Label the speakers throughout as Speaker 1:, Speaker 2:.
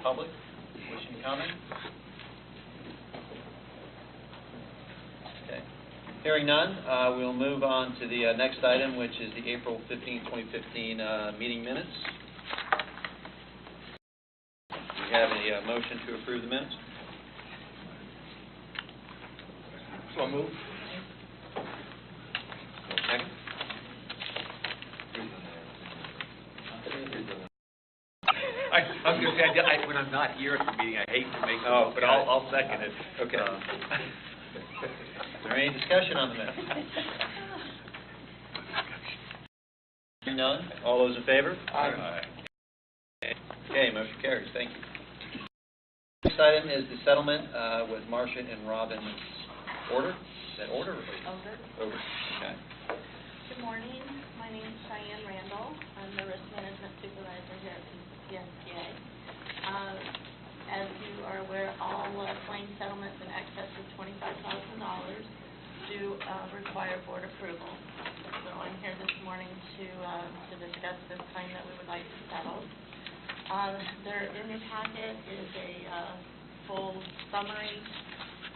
Speaker 1: public wishing to comment? Okay. Hearing none, we'll move on to the next item, which is the April 15, 2015 meeting minutes. Do we have a motion to approve the minutes?
Speaker 2: So moved.
Speaker 1: Second?
Speaker 2: I was going to say, when I'm not here at the meeting, I hate to make it, but I'll second it.
Speaker 1: Okay. Is there any discussion on the minutes? Hearing none, all those in favor?
Speaker 2: Aye.
Speaker 1: Okay, motion carries. Thank you. Next item is the settlement with Marcia and Robin Order. Is that Order?
Speaker 3: Over.
Speaker 1: Over. Okay.
Speaker 3: Good morning. My name is Cheyenne Randall. I'm the Risk Management Supervisor here at PSTA. As you are aware, all claim settlements in excess of $25,000 do require board approval. So I'm here this morning to discuss this claim that we would like to settle. There in your packet is a full summary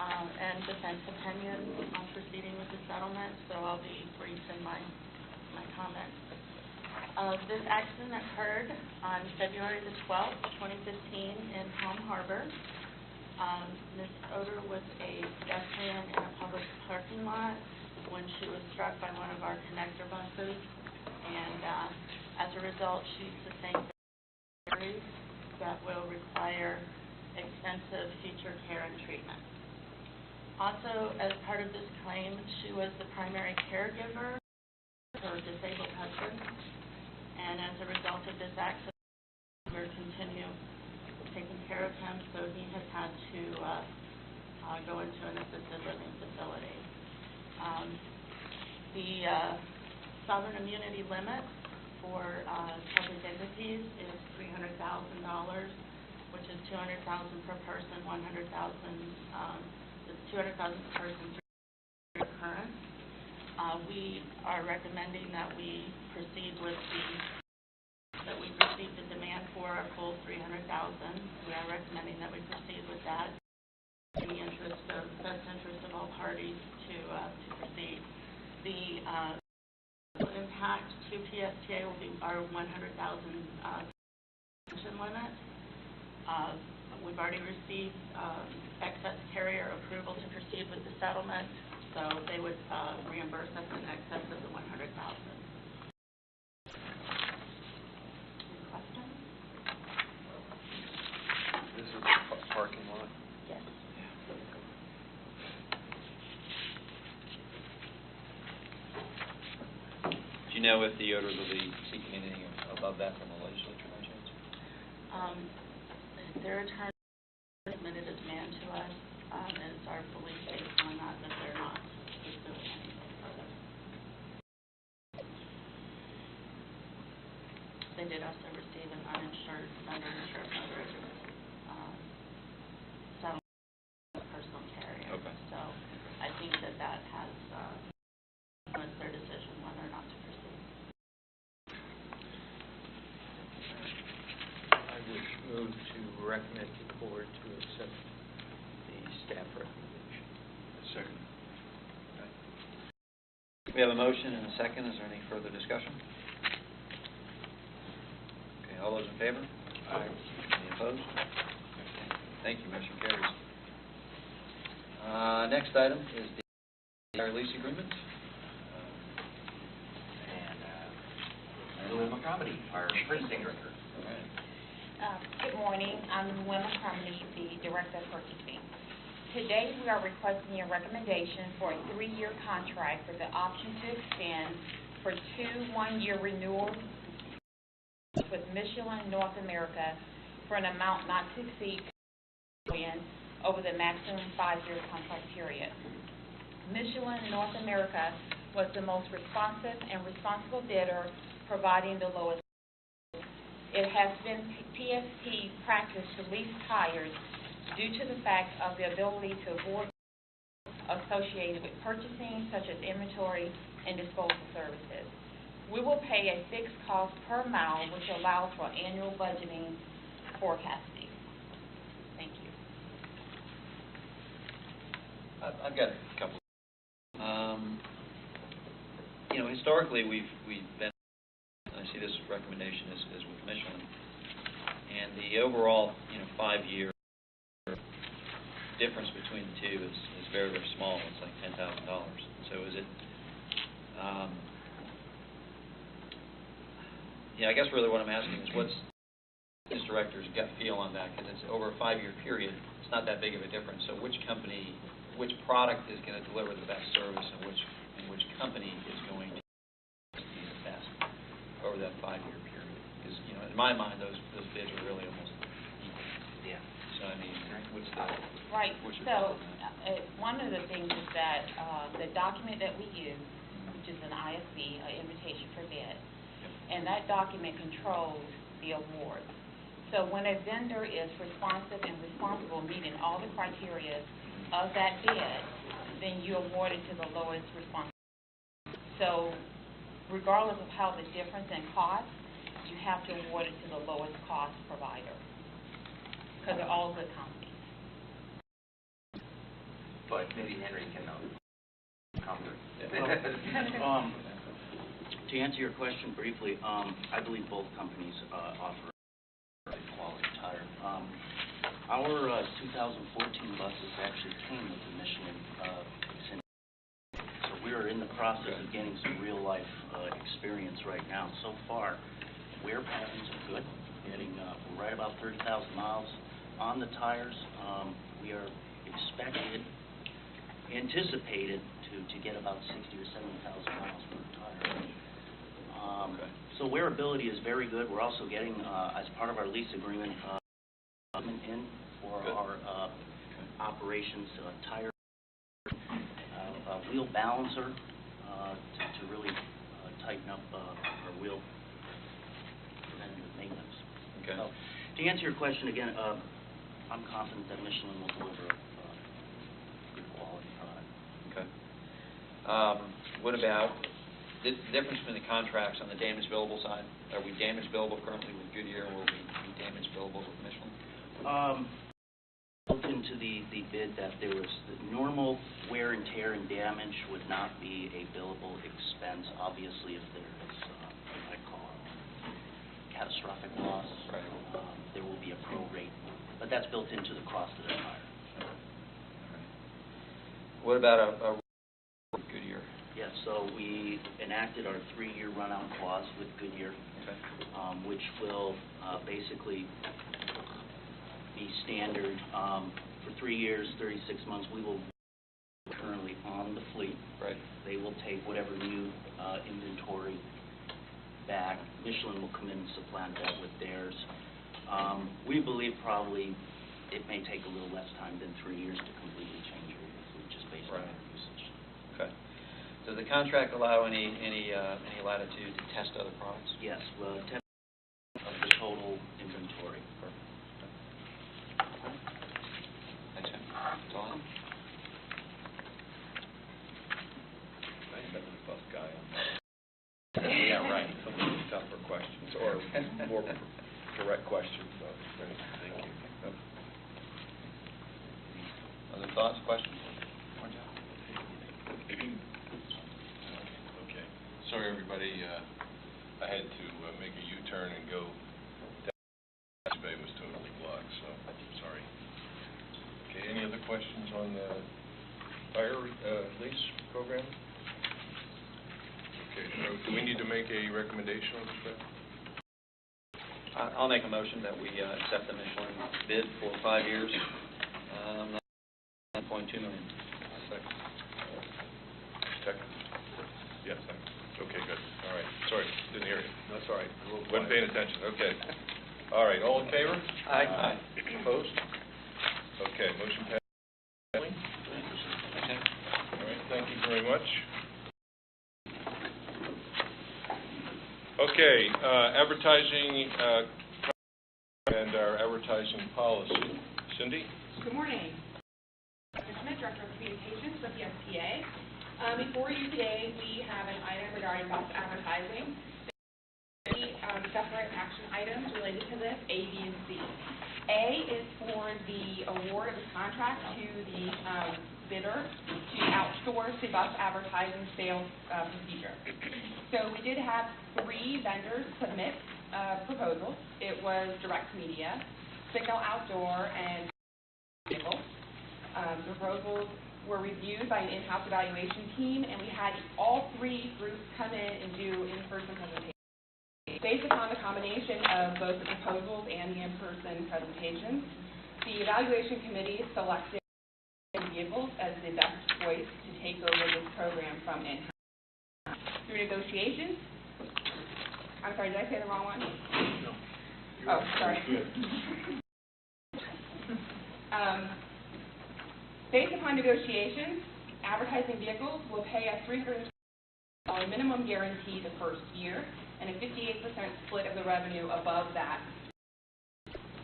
Speaker 3: and defense opinion on proceeding with the settlement, so I'll be brief in my comments. This accident occurred on February the 12th, 2015 in Palm Harbor. Ms. Oder was a pedestrian in a public parking lot when she was struck by one of our connector buses, and as a result, she sustained injuries that will require extensive future care and treatment. Also, as part of this claim, she was the primary caregiver for her disabled husband, and as a result of this accident, we're continue taking care of him, so he has had to go into an assisted living facility. The sovereign immunity limit for public entities is $300,000, which is $200,000 per person, $100,000 $200,000 per person through occurrence. We are recommending that we proceed with that we received the demand for a full $300,000. We are recommending that we proceed with that in the best interest of all parties to proceed. The impact to PSTA will be our $100,000 pension limit. We've already received excess carrier approval to proceed with the settlement, so they would reimburse us in excess of the $100,000. Any questions?
Speaker 1: This is the parking lot?
Speaker 3: Yes.
Speaker 1: Do you know if the Oders will be seeking anything above that from the legislature by chance?
Speaker 3: Their attorney submitted a demand to us, and it's our belief based on that they're not pursuing anything further. They did also receive an underinsured motorist settlement with personal carrier.
Speaker 1: Okay.
Speaker 3: So I think that has influenced their decision whether or not to proceed.
Speaker 4: I would move to recommend to the board to accept the staff recommendation.
Speaker 2: Second.
Speaker 1: Okay. We have a motion and a second. Is there any further discussion? Okay, all those in favor?
Speaker 2: Aye.
Speaker 1: Any opposed? Okay. Thank you. Motion carries. Next item is the lease agreement.
Speaker 5: Lou McComedy, our purchasing director.
Speaker 1: All right.
Speaker 6: Good morning. I'm Willa McComedy, the Director of Purchasing. Today, we are requesting your recommendation for a 3-year contract for the option to extend for 2 one-year renewals with Michelin North America for an amount not to exceed $2 million over the maximum 5-year contract period. Michelin North America was the most responsive and responsible bidder, providing the lowest. It has been PST practice to lease tires due to the fact of the ability to avoid associated with purchasing, such as inventory and disposal services. We will pay a fixed cost per mile, which allows for annual budgeting forecasting.
Speaker 1: I've got a couple. Historically, we've been, I see this recommendation is with Michelin, and the overall, 5-year difference between the two is very, very small. It's like $10,000. So is it, I guess really what I'm asking is what's this director's gut feel on that? Because it's over a 5-year period, it's not that big of a difference. So which company, which product is going to deliver the best service, and which company is going to be the best over that 5-year period? Because in my mind, those bids are really almost equal.
Speaker 5: Yeah.
Speaker 1: So I mean, what's the
Speaker 6: Right.
Speaker 1: what's your
Speaker 6: So,
Speaker 1: thought on that?
Speaker 6: one of the things is that the document that we use, which is an ISB, an invitation for bid, and that document controls the award. So when a vendor is responsive and responsible, meeting all the criteria of that bid, then you award it to the lowest responsible. So regardless of how the difference in cost, you have to award it to the lowest cost provider, because they're all good companies.
Speaker 5: But maybe Henry can counter.
Speaker 7: To answer your question briefly, I believe both companies offer a quality tire. Our 2014 buses actually came with the Michelin so we're in the process of getting some real-life experience right now. So far, wear patterns are good. We're right about 30,000 miles on the tires. We are anticipated to get about 60 or 70,000 miles per tire. So wearability is very good. We're also getting, as part of our lease agreement, in for our operations, tire, wheel balancer to really tighten up our wheel preventative maintenance.
Speaker 1: Okay.
Speaker 7: So, to answer your question again, I'm confident that Michelin will deliver a good quality product.
Speaker 1: Okay. What about the difference between the contracts on the damage billable side? Are we damage billable currently with Goodyear, or will we be damage billable with Michelin?
Speaker 7: Built into the bid that there was the normal wear and tear and damage would not be a billable expense. Obviously, if there is what I call catastrophic loss,
Speaker 1: Right.
Speaker 7: There will be a pro rate, but that's built into the cost of the tire.
Speaker 1: What about a Goodyear?
Speaker 7: Yes, so we enacted our 3-year run-out clause with Goodyear,
Speaker 1: Okay.
Speaker 7: which will basically be standard for 3 years, 36 months. We will currently on the fleet.
Speaker 1: Right.
Speaker 7: They will take whatever new inventory back. Michelin will come in and supplant that with theirs. We believe probably it may take a little less time than 3 years to completely change your fleet just based on
Speaker 1: Right.
Speaker 7: our usage.
Speaker 1: Okay. Does the contract allow any latitude to test other products?
Speaker 7: Yes, well, 10% of the total inventory.
Speaker 1: Thanks, Sam. That's all I have.
Speaker 2: I've been the tough guy on that. Yeah, right. Some of the tougher questions, or more direct questions. So, thank you.
Speaker 1: Other thoughts, questions?
Speaker 8: Okay. Sorry, everybody. I had to make a U-turn and go down. The bay was totally blocked, so sorry. Okay. Any other questions on the fire lease program? Okay. So do we need to make a recommendation on this?
Speaker 1: I'll make a motion that we accept the Michelin bid for 5 years, $9.2 million.
Speaker 8: Second. Second? Yes, second. Okay, good. All right. Sorry, didn't hear you.
Speaker 2: That's all right.
Speaker 8: Wasn't paying attention. Okay. All right, all in favor?
Speaker 1: Aye.
Speaker 8: Opposed? Okay, motion passed.
Speaker 1: Okay.
Speaker 8: All right, thank you very much. Okay, advertising and our advertising policy. Cindy?
Speaker 9: Good morning. Dr. Schmidt, Director of Communications with the SPA. Before you today, we have an item regarding bus advertising. Three separate action items related to this, A, B, and C. A is for was the award of the contract to the bidder to outsource the bus advertising sales procedure. So we did have 3 vendors submit proposals. It was Direct Media, Signal Outdoor, and Vehicle. The proposals were reviewed by an in-house evaluation team, and we had all 3 groups come in and do in-person presentations. Based upon the combination of both the proposals and the in-person presentations, the evaluation committee selected Vehicles as the best choice to take over this program from in-house. Through negotiations, I'm sorry, did I say the wrong one?
Speaker 2: No.
Speaker 9: Oh, sorry. Based upon negotiations, Advertising Vehicles will pay a $300 minimum guarantee the first year and a 58% split of the revenue above that.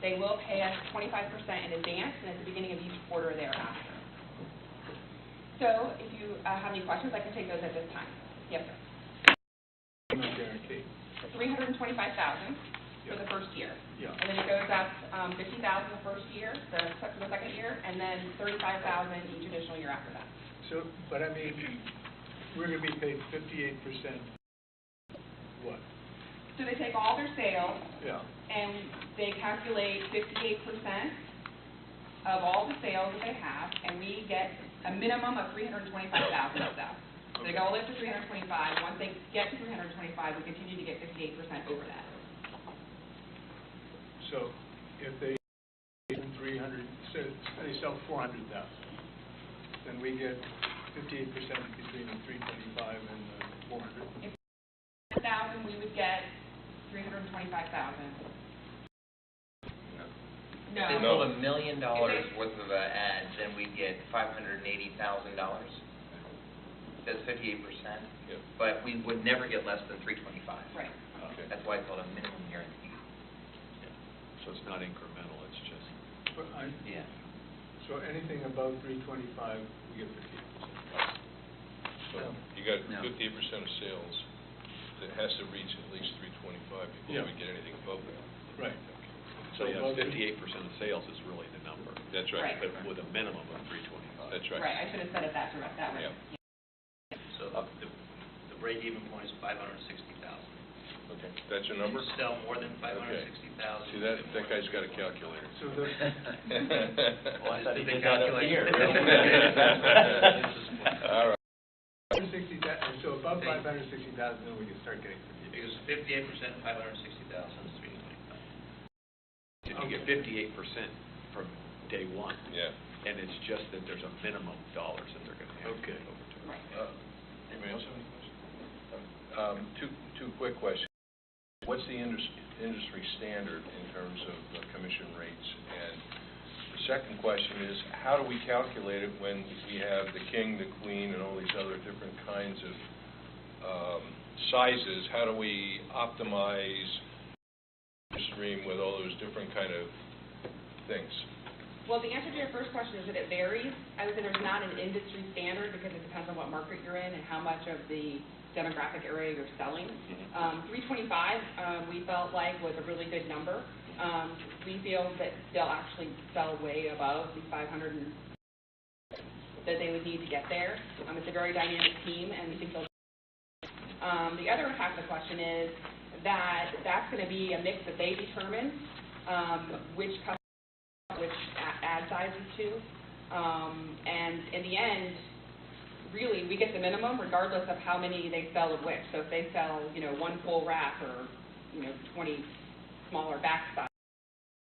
Speaker 9: They will pay us 25% in advance and at the beginning of each quarter thereafter. So if you have any questions, I can take those at this time. Yes, sir.
Speaker 2: Minimum guarantee.
Speaker 9: $325,000 for the first year.
Speaker 2: Yeah.
Speaker 9: And then it goes up $50,000 the first year, the second year, and then $35,000 each additional year after that.
Speaker 10: So, but I mean, we're going to be paid 58%. What?
Speaker 9: So they take all their sales
Speaker 10: Yeah.
Speaker 9: and they calculate 58% of all the sales that they have, and we get a minimum of $325,000 of that. So they go all the way up to $325,000. Once they get to $325,000, we continue to get 58% over that.
Speaker 10: So if they so they sell 400,000, then we get 58% between the 325 and the 400.
Speaker 9: If 1,000, we would get 325,000.
Speaker 5: If they
Speaker 9: No.
Speaker 5: sold $1 million worth of ads, then we'd get $580,000. That's 58%.
Speaker 8: Yep.
Speaker 5: But we would never get less than $325,000.
Speaker 9: Right.
Speaker 8: Okay.
Speaker 5: That's why it's called a minimum guarantee.
Speaker 2: So it's not incremental, it's just.
Speaker 10: But
Speaker 5: Yeah.
Speaker 10: so anything above 325, we get 58%.
Speaker 8: So you got
Speaker 5: No.
Speaker 8: 58% of sales, it has to reach at least 325 before
Speaker 10: Yeah.
Speaker 8: we get anything above that.
Speaker 10: Right.
Speaker 2: So yeah,
Speaker 10: above
Speaker 2: 58% of sales is really the number.
Speaker 8: That's right.
Speaker 9: Right.
Speaker 2: But with a minimum of 325.
Speaker 8: That's right.
Speaker 9: Right, I should have said it that way.
Speaker 8: Yeah.
Speaker 7: So the break-even point is $560,000.
Speaker 8: Okay, that's your number?
Speaker 7: Sell more than
Speaker 8: Okay.
Speaker 7: $560,000.
Speaker 8: See, that guy's got a calculator.
Speaker 10: So the
Speaker 5: Well, I thought he
Speaker 7: This
Speaker 5: did
Speaker 7: is the
Speaker 5: that up
Speaker 7: calculation.
Speaker 5: here.
Speaker 8: All right.
Speaker 10: 560,000. So above 560,000, then we can start getting 58%.
Speaker 7: Because 58% of 560,000 is 325.
Speaker 2: If you get 58% from day one,
Speaker 8: Yeah.
Speaker 2: and it's just that there's a minimum dollars that they're going to have to
Speaker 8: Okay.
Speaker 2: give over to us.
Speaker 9: Right.
Speaker 8: Anybody else have any questions? Two quick questions. What's the industry standard in terms of commission rates? And the second question is, how do we calculate it when we have the king, the queen, and all these other different kinds of sizes? How do we optimize the stream with all those different kind of things?
Speaker 9: Well, the answer to your first question is that it varies. I would say there's not an industry standard because it depends on what market you're in and how much of the demographic area you're selling. 325 we felt like was a really good number. We feel that they'll actually sell way above the 500 that they would need to get there. It's a very dynamic team, and we think they'll. The other half of the question is that that's going to be a mix that they determine which ad sizes to, and in the end, really, we get the minimum regardless of how many they sell of which. So if they sell, one full wrap or, 20 smaller back size,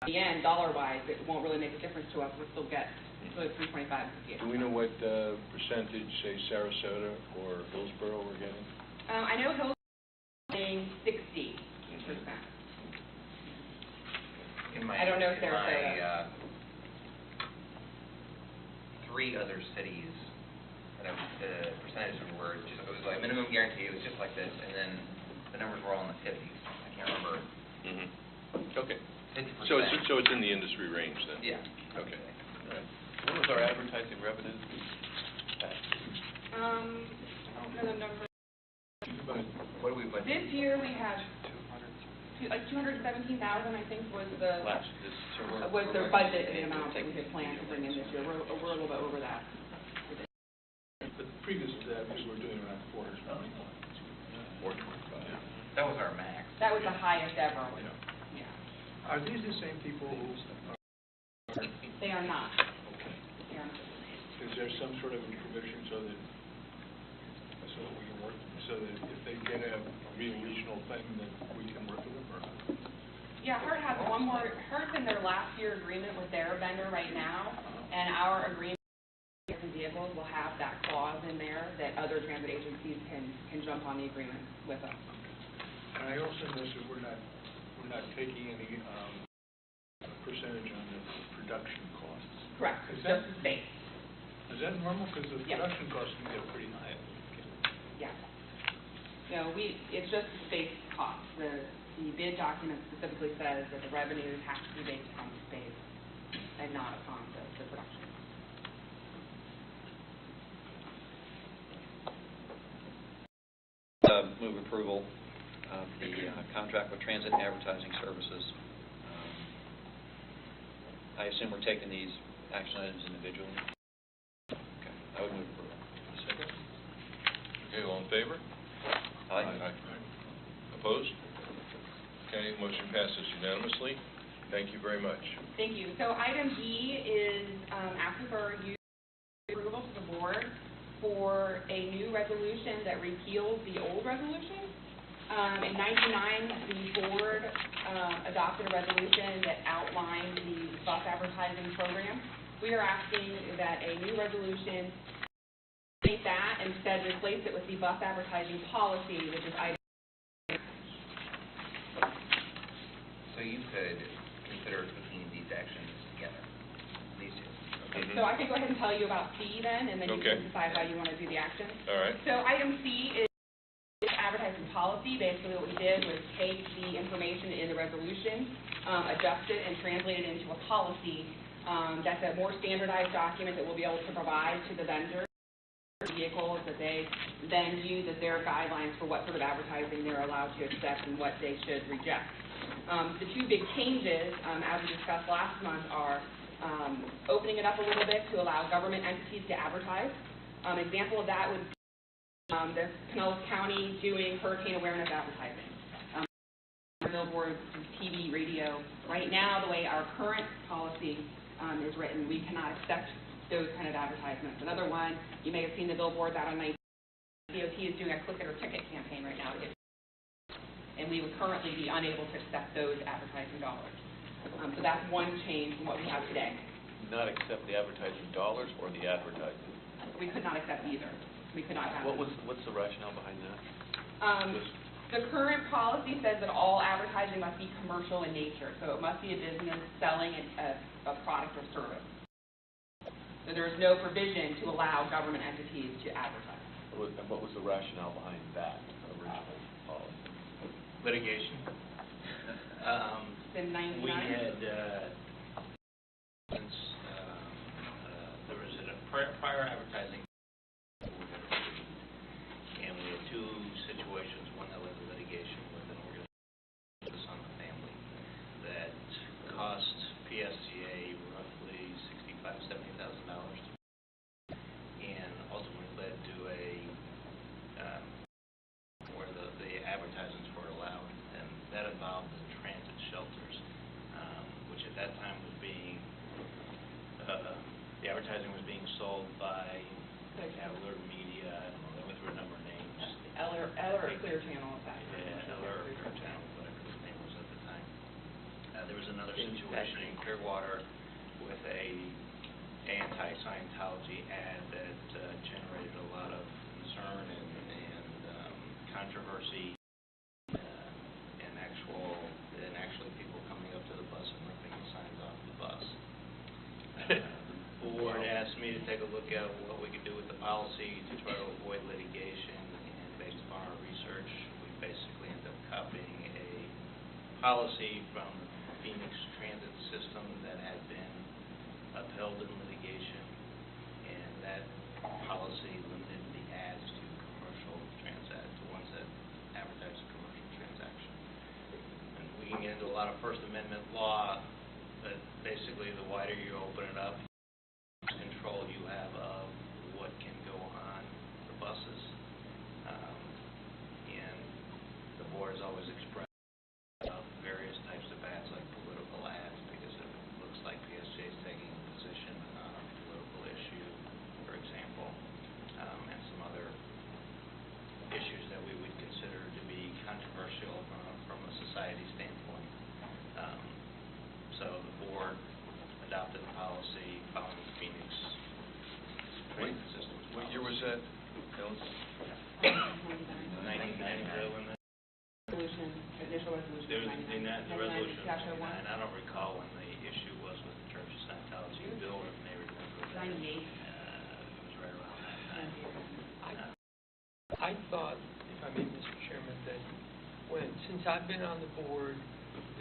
Speaker 9: in the end, dollar-wise, it won't really make a difference to us. We'll still get the 325.
Speaker 8: Do we know what percentage, say, Sarasota or Hillsborough we're getting?
Speaker 9: I know Hillsborough is getting 60%. I don't know if
Speaker 5: in my,
Speaker 9: Sarasota.
Speaker 5: 3 other cities, the percentage were just, it was like minimum guarantee, it was just like this, and then the numbers were all in the 50s. I can't remember.
Speaker 8: Okay.
Speaker 5: 50%.
Speaker 8: So it's in the industry range then?
Speaker 5: Yeah.
Speaker 8: Okay. All right.
Speaker 2: What was our advertising revenue?
Speaker 9: I don't know the number.
Speaker 5: What do we budget?
Speaker 9: This year we have like 217,000, I think, was the,
Speaker 1: So
Speaker 9: was
Speaker 1: we're
Speaker 9: their budget, the
Speaker 1: recommending
Speaker 9: amount that we
Speaker 1: taking
Speaker 9: had planned to bring in this year. We're a little bit over that.
Speaker 10: But previous to that, we were doing around 420.
Speaker 2: 425.
Speaker 5: That was our max.
Speaker 9: That was the highest ever.
Speaker 10: Yeah.
Speaker 9: Yeah.
Speaker 10: Are these the same people who
Speaker 9: They are not.
Speaker 10: okay.
Speaker 9: They are not.
Speaker 10: Is there some sort of a provision so that we can work, so that if they get a regional thing, that we can work with them or not?
Speaker 9: Yeah, HERT has one more, HERT's in their last year agreement with their vendor right now, and our agreement with the vehicles will have that clause in there that other transit agencies can jump on the agreement with us.
Speaker 10: And I also noticed that we're not taking any percentage on the production costs.
Speaker 9: Correct,
Speaker 10: Is
Speaker 9: just
Speaker 10: that-
Speaker 9: the base.
Speaker 10: Is that normal? Because the
Speaker 9: Yes.
Speaker 10: production costs can get pretty high.
Speaker 9: Yeah. No, it's just the base cost. The bid document specifically says that the revenues have to be based upon the base and not upon the production.
Speaker 1: Move approval of the contract with Transit Advertising Services. I assume we're taking these action items individually? Okay, I would move approval.
Speaker 8: Second. Okay, all in favor?
Speaker 1: Aye.
Speaker 8: Opposed? Okay, motion passes unanimously. Thank you very much.
Speaker 9: Thank you. So item D is asking for your approval to the board for a new resolution that repeals the old resolution. In 1999, the board adopted a resolution that outlined the bus advertising program. We are asking that a new resolution take that and instead replace it with the bus advertising policy, which is item.
Speaker 5: So you could consider taking these actions together, these two.
Speaker 9: So I can go ahead and tell you about C then, and then you
Speaker 8: Okay.
Speaker 9: can decide how you want to do the action.
Speaker 8: All right.
Speaker 9: So item C is advertising policy. Basically what we did was take the information in the resolution, adjust it, and translate it into a policy. That's a more standardized document that we'll be able to provide to the vendors, vehicles that they then use as their guidelines for what sort of advertising they're allowed to accept and what they should reject. The two big changes, as we discussed last month, are opening it up a little bit to allow government entities to advertise. Example of that would be the Pinellas County doing hurricane awareness advertising. Billboards, TV, radio. Right now, the way our current policy is written, we cannot accept those kind of advertisements. Another one, you may have seen the billboards out on 19. DOT is doing a click it or ticket campaign right now to get, and we would currently be unable to accept those advertising dollars. So that's one change from what we have today.
Speaker 2: Not accept the advertising dollars or the advertising?
Speaker 9: We could not accept either. We could not have.
Speaker 2: What's the rationale behind that?
Speaker 9: The current policy says that all advertising must be commercial in nature, so it must be a business selling a product or service. So there is no provision to allow government entities to advertise.
Speaker 2: And what was the rationale behind that original policy?
Speaker 4: Litigation.
Speaker 9: In 99?
Speaker 4: We had, since there was a prior advertising, and we had two situations, one that led to litigation with an organization on the family that cost PSCA roughly $65,000 to $70,000, and ultimately led to where the advertisements were allowed, and that involved the transit shelters, which at that time was being, the advertising was being sold by Eller Media, I went through a number of names.
Speaker 9: Eller Clear Channel, in fact.
Speaker 4: Yeah, Eller Clear Channel, whatever his name was at the time. There was another situation in Clearwater with a anti-Scientology ad that generated a lot of concern and controversy, and actually people coming up to the bus and ripping the signs off the bus. The board asked me to take a look at what we could do with the policy to try to avoid litigation, and based upon our research, we basically ended up copying a policy from the Phoenix Transit System that had been upheld in litigation, and that policy limited the ads to commercial transit, the ones that advertise a commercial transaction. And lot of First Amendment law that basically the wider you open it up, the control you have of what can go on the buses. And the board has always expressed various types of ads, like political ads, because it looks like PSJ is taking a position on a political issue, for example, and some other issues that we would consider to be controversial from a society standpoint. So the board adopted a policy following the Phoenix transit systems policy.
Speaker 8: What year was that, Ellen?
Speaker 4: 1999.
Speaker 9: Resolution, initial resolution.
Speaker 4: There was the resolution,
Speaker 9: 99-01.
Speaker 4: and I don't recall when the issue was with the Church of Scientology. Bill may remember that.
Speaker 9: 98.
Speaker 4: It was right around that time.
Speaker 11: I thought, if I may, Mr. Chairman, that since I've been on the board,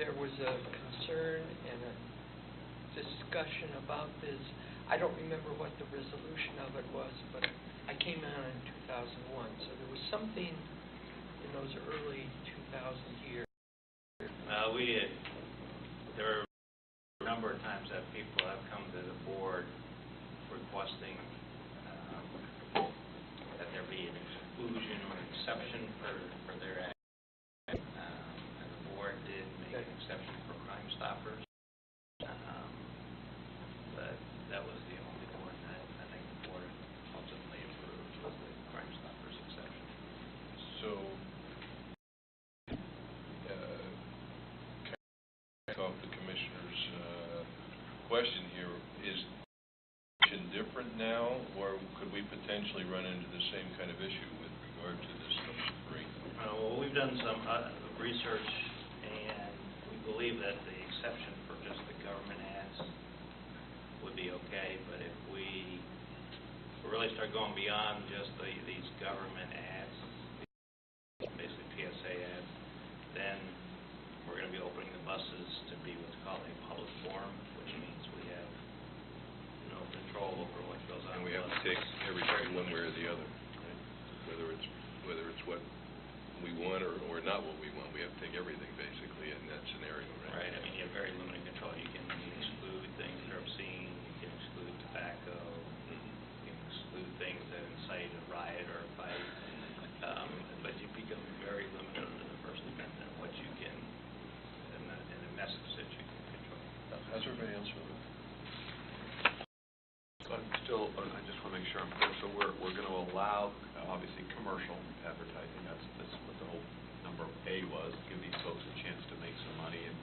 Speaker 11: there was a concern and a discussion about this. I don't remember what the resolution of it was, but I came on in 2001, so there was something in those early 2000 years.
Speaker 4: There are a number of times that people have come to the board requesting that there be an exclusion or an exception for their act. And the board did make an exception for Crime Stoppers. But that was the only one that I think the board ultimately approved, was the Crime Stoppers exception.
Speaker 8: So, off the commissioner's question here, is it different now, or could we potentially run into the same kind of issue with regard to this number 3?
Speaker 4: Well, we've done some research, and we believe that the exception for just the government ads would be okay, but if we really start going beyond just these government ads, basically PSA ads, then we're going to be opening the buses to be what's called a public forum, which means we have no control over what goes on.
Speaker 8: And we have to take everything one way or the other, right? Whether it's what we want or not what we want, we have to take everything basically in that scenario, right?
Speaker 4: Right. I mean, you have very limited control. You can exclude things that are obscene. You can exclude tobacco. You can exclude things that incite a riot or a fight. But you become very limited under the First Amendment what you can, and the message that you can control.
Speaker 8: How's everybody else feel?
Speaker 2: I just want to make sure I'm clear. So we're going to allow, obviously, commercial advertising. That's what the whole number A was, give these folks a chance to make some money, and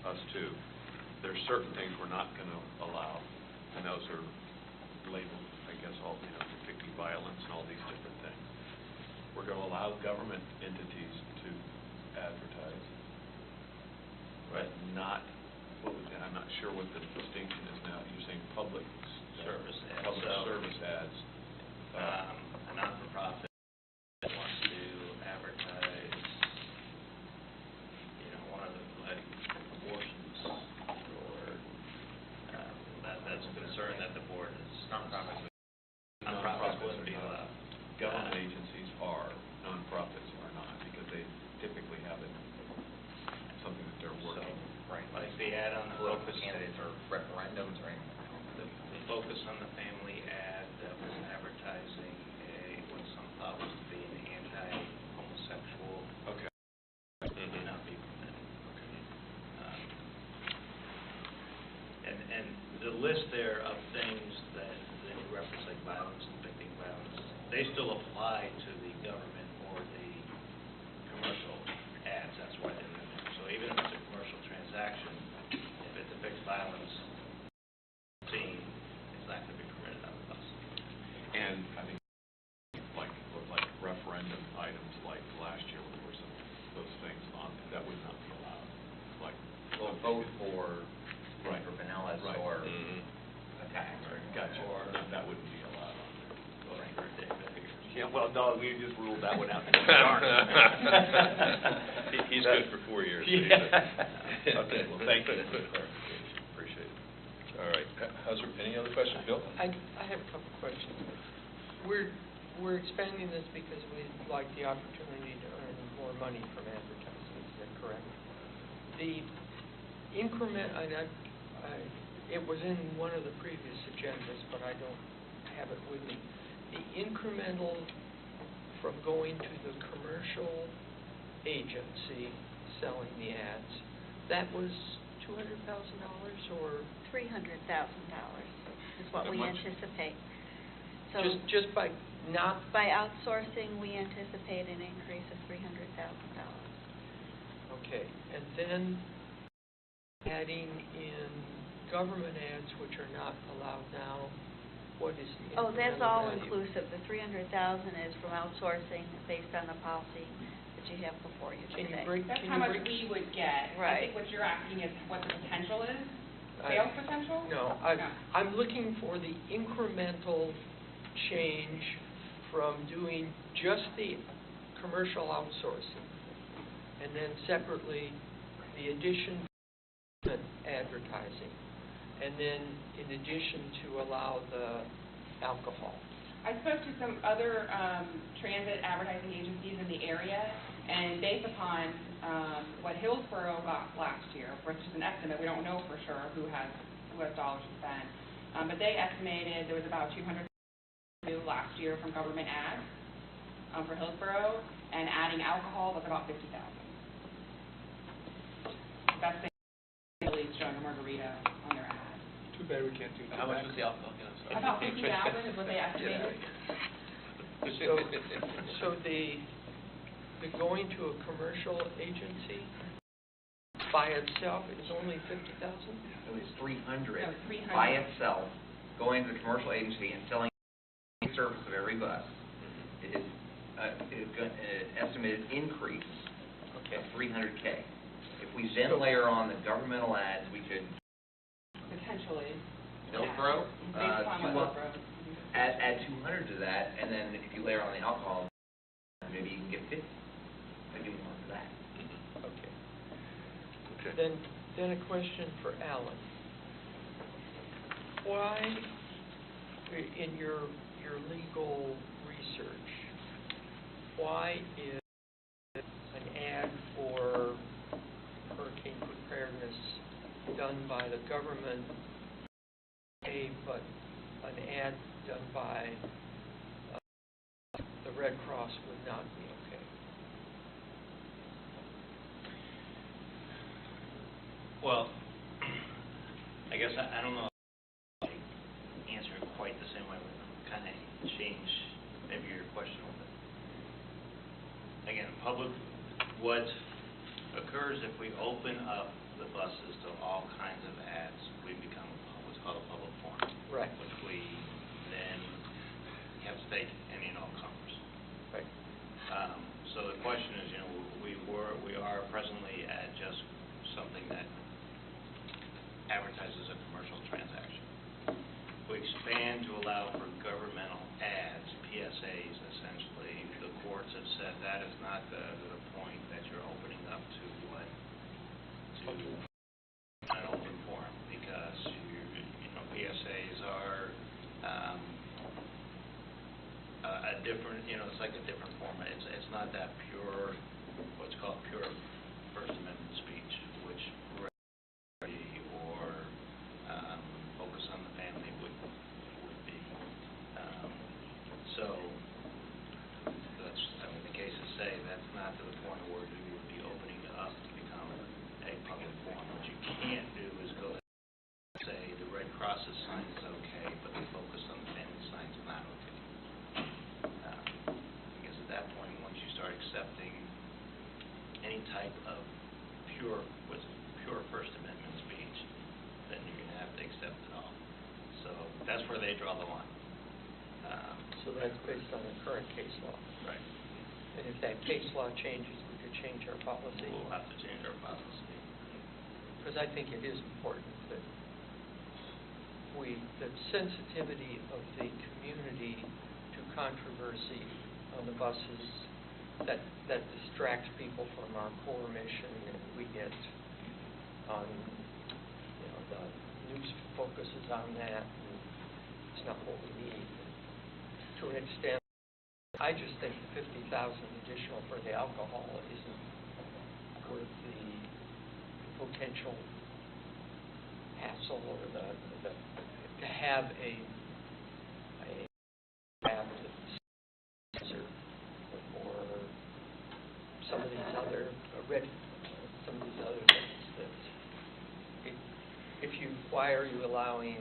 Speaker 2: us too. There's certain things we're not going to allow, and those are labeled, I guess, all, depicting violence and all these different things. We're going to allow government entities to advertise, but not, I'm not sure what the distinction is now. You're saying public
Speaker 4: Service ads.
Speaker 2: Public service ads.
Speaker 4: A non-for-profit that wants to advertise, one of the, like, abortions, or that's a concern that the board is. Nonprofits wouldn't be allowed.
Speaker 2: Government agencies are, nonprofits are not, because they typically have something that they're working.
Speaker 5: Right.
Speaker 4: Like the ad on the
Speaker 5: Political
Speaker 4: focus.
Speaker 5: candidates or referendums or anything like that.
Speaker 4: The Focus on the Family ad that was advertising what some thought was to be an anti-homosexual.
Speaker 2: Okay.
Speaker 4: May not be permitted. And the list there of things that you reference, like violence, depicting violence, they still apply to the government or the commercial ads. That's why they're in there. So even if it's a commercial transaction, if it depicts violence, it's not going to be permitted on the bus.
Speaker 2: And I think like referendum items like last year, there were some those things on that would not be allowed. Like
Speaker 5: Vote for,
Speaker 2: Right.
Speaker 5: for Pinellas
Speaker 2: Right.
Speaker 5: or
Speaker 8: Mm-hmm.
Speaker 5: a tax.
Speaker 2: Gotcha.
Speaker 5: Or,
Speaker 2: That wouldn't be allowed on there.
Speaker 4: Voting for David Biggers.
Speaker 2: Yeah, well, no, we just ruled that one out.
Speaker 8: He's good for 4 years.
Speaker 2: Okay, well, thank you for the clarification. Appreciate it.
Speaker 8: All right. How's there, any other questions, Bill?
Speaker 11: I have a couple questions. We're expanding this because we'd like the opportunity to earn more money from advertising, is that correct? it was in one of the previous agendas, but I don't have it with me. The incremental from going to the commercial agency selling the ads, that was $200,000 or?
Speaker 3: $300,000 is what
Speaker 8: How
Speaker 3: we
Speaker 8: much?
Speaker 3: anticipate. So
Speaker 11: Just by not,
Speaker 3: by outsourcing, we anticipate an increase of $300,000.
Speaker 11: okay. And then adding in government ads, which are not allowed now, what is the
Speaker 3: Oh, that's
Speaker 11: incremental
Speaker 3: all
Speaker 11: value?
Speaker 3: inclusive. The $300,000 is from outsourcing based on the policy that you have before you
Speaker 11: Can you
Speaker 3: today.
Speaker 11: break?
Speaker 9: That's
Speaker 11: can
Speaker 9: how
Speaker 11: you
Speaker 9: much
Speaker 11: break-
Speaker 9: we would get. I
Speaker 3: Right.
Speaker 9: think what you're asking is what the potential is,
Speaker 11: I-
Speaker 9: sales potential?
Speaker 11: No, I'm looking for the incremental change from doing just the commercial outsourcing, and then separately, the addition to advertising, and then in addition to allow the alcohol.
Speaker 9: I spoke to some other transit advertising agencies in the area, and based upon what Hillsborough got last year, which is an estimate, we don't know for sure who has dollars to spend, but they estimated there was about $200,000 last year from government ads for Hillsborough, and adding alcohol was about $50,000. That's basically showing a margarita on their ad.
Speaker 10: Too bad we can't do
Speaker 4: How much was the
Speaker 10: tobacco.
Speaker 4: alcohol?
Speaker 9: About 50,000 is what they estimated.
Speaker 11: So the going to a commercial agency by itself is only $50,000?
Speaker 5: It was 300
Speaker 9: No, 300.
Speaker 5: by itself, going to the commercial agency and selling the service of every bus. It is an estimated increase of $300K. If we then layer on the governmental ads, we could
Speaker 9: Potentially.
Speaker 5: Hillsborough,
Speaker 9: Based upon what Hillsborough.
Speaker 5: add 200 to that, and then if you layer on the alcohol, maybe you can get 50. Maybe more for that.
Speaker 11: Okay.
Speaker 8: Okay.
Speaker 11: Then a question for Alan. Why, in your legal research, why is an ad for hurricane preparedness done by the government okay, but an ad done by the Red Cross would not be okay?
Speaker 4: Well, I guess I don't know if I answer it quite the same way, but kind of change maybe your question a little bit. Again, what occurs if we open up the buses to all kinds of ads, we become what's called a public forum.
Speaker 11: Right.
Speaker 4: Which we then have to take any and all comers.
Speaker 11: Right.
Speaker 4: So the question is, we are presently at just something that advertises a commercial transaction. We expand to allow for governmental ads, PSAs essentially. The courts have said that is not the point, that you're opening up to an open forum, because PSAs are a different, it's like a different format. It's not that pure, what's called pure First Amendment speech, which or focus on the family would be. So that's, the cases say that's not to the point where you would be opening it up to become a public forum. What you can't do is go and say the Red Cross's sign is okay, but the focus on the family sign is not okay. Because at that point, once you start accepting any type of pure First Amendment speech, then you're going to have to accept it all. So that's where they draw the line.
Speaker 11: So that's based on the current case law.
Speaker 4: Right.
Speaker 11: And if that case law changes, we could change our policy.
Speaker 4: We'll have to change our policy.
Speaker 11: Because I think it is important that the sensitivity of the community to controversy on the buses, that distracts people from our core mission, and we get on, the news focuses on that, and it's not what we need. To an extent, I just think the $50,000 additional for the alcohol isn't worth the potential hassle or to have a draft sensor or some of these other things that if you, why are you allowing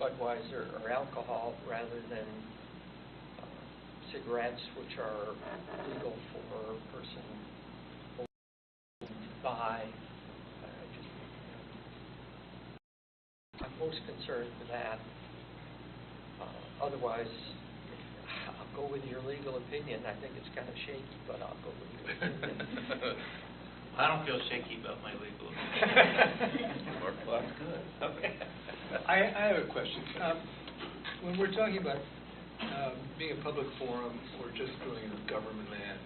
Speaker 11: Budweiser or alcohol rather than cigarettes, which are legal for a person to buy? I'm most concerned with that. Otherwise, I'll go with your legal opinion. I think it's kind of shaky, but I'll go with your opinion.
Speaker 4: I don't feel shaky about my legal opinion.
Speaker 8: Well, that's good.
Speaker 4: Okay.
Speaker 10: I have a question. When we're talking about being a public forum or just doing a government ad,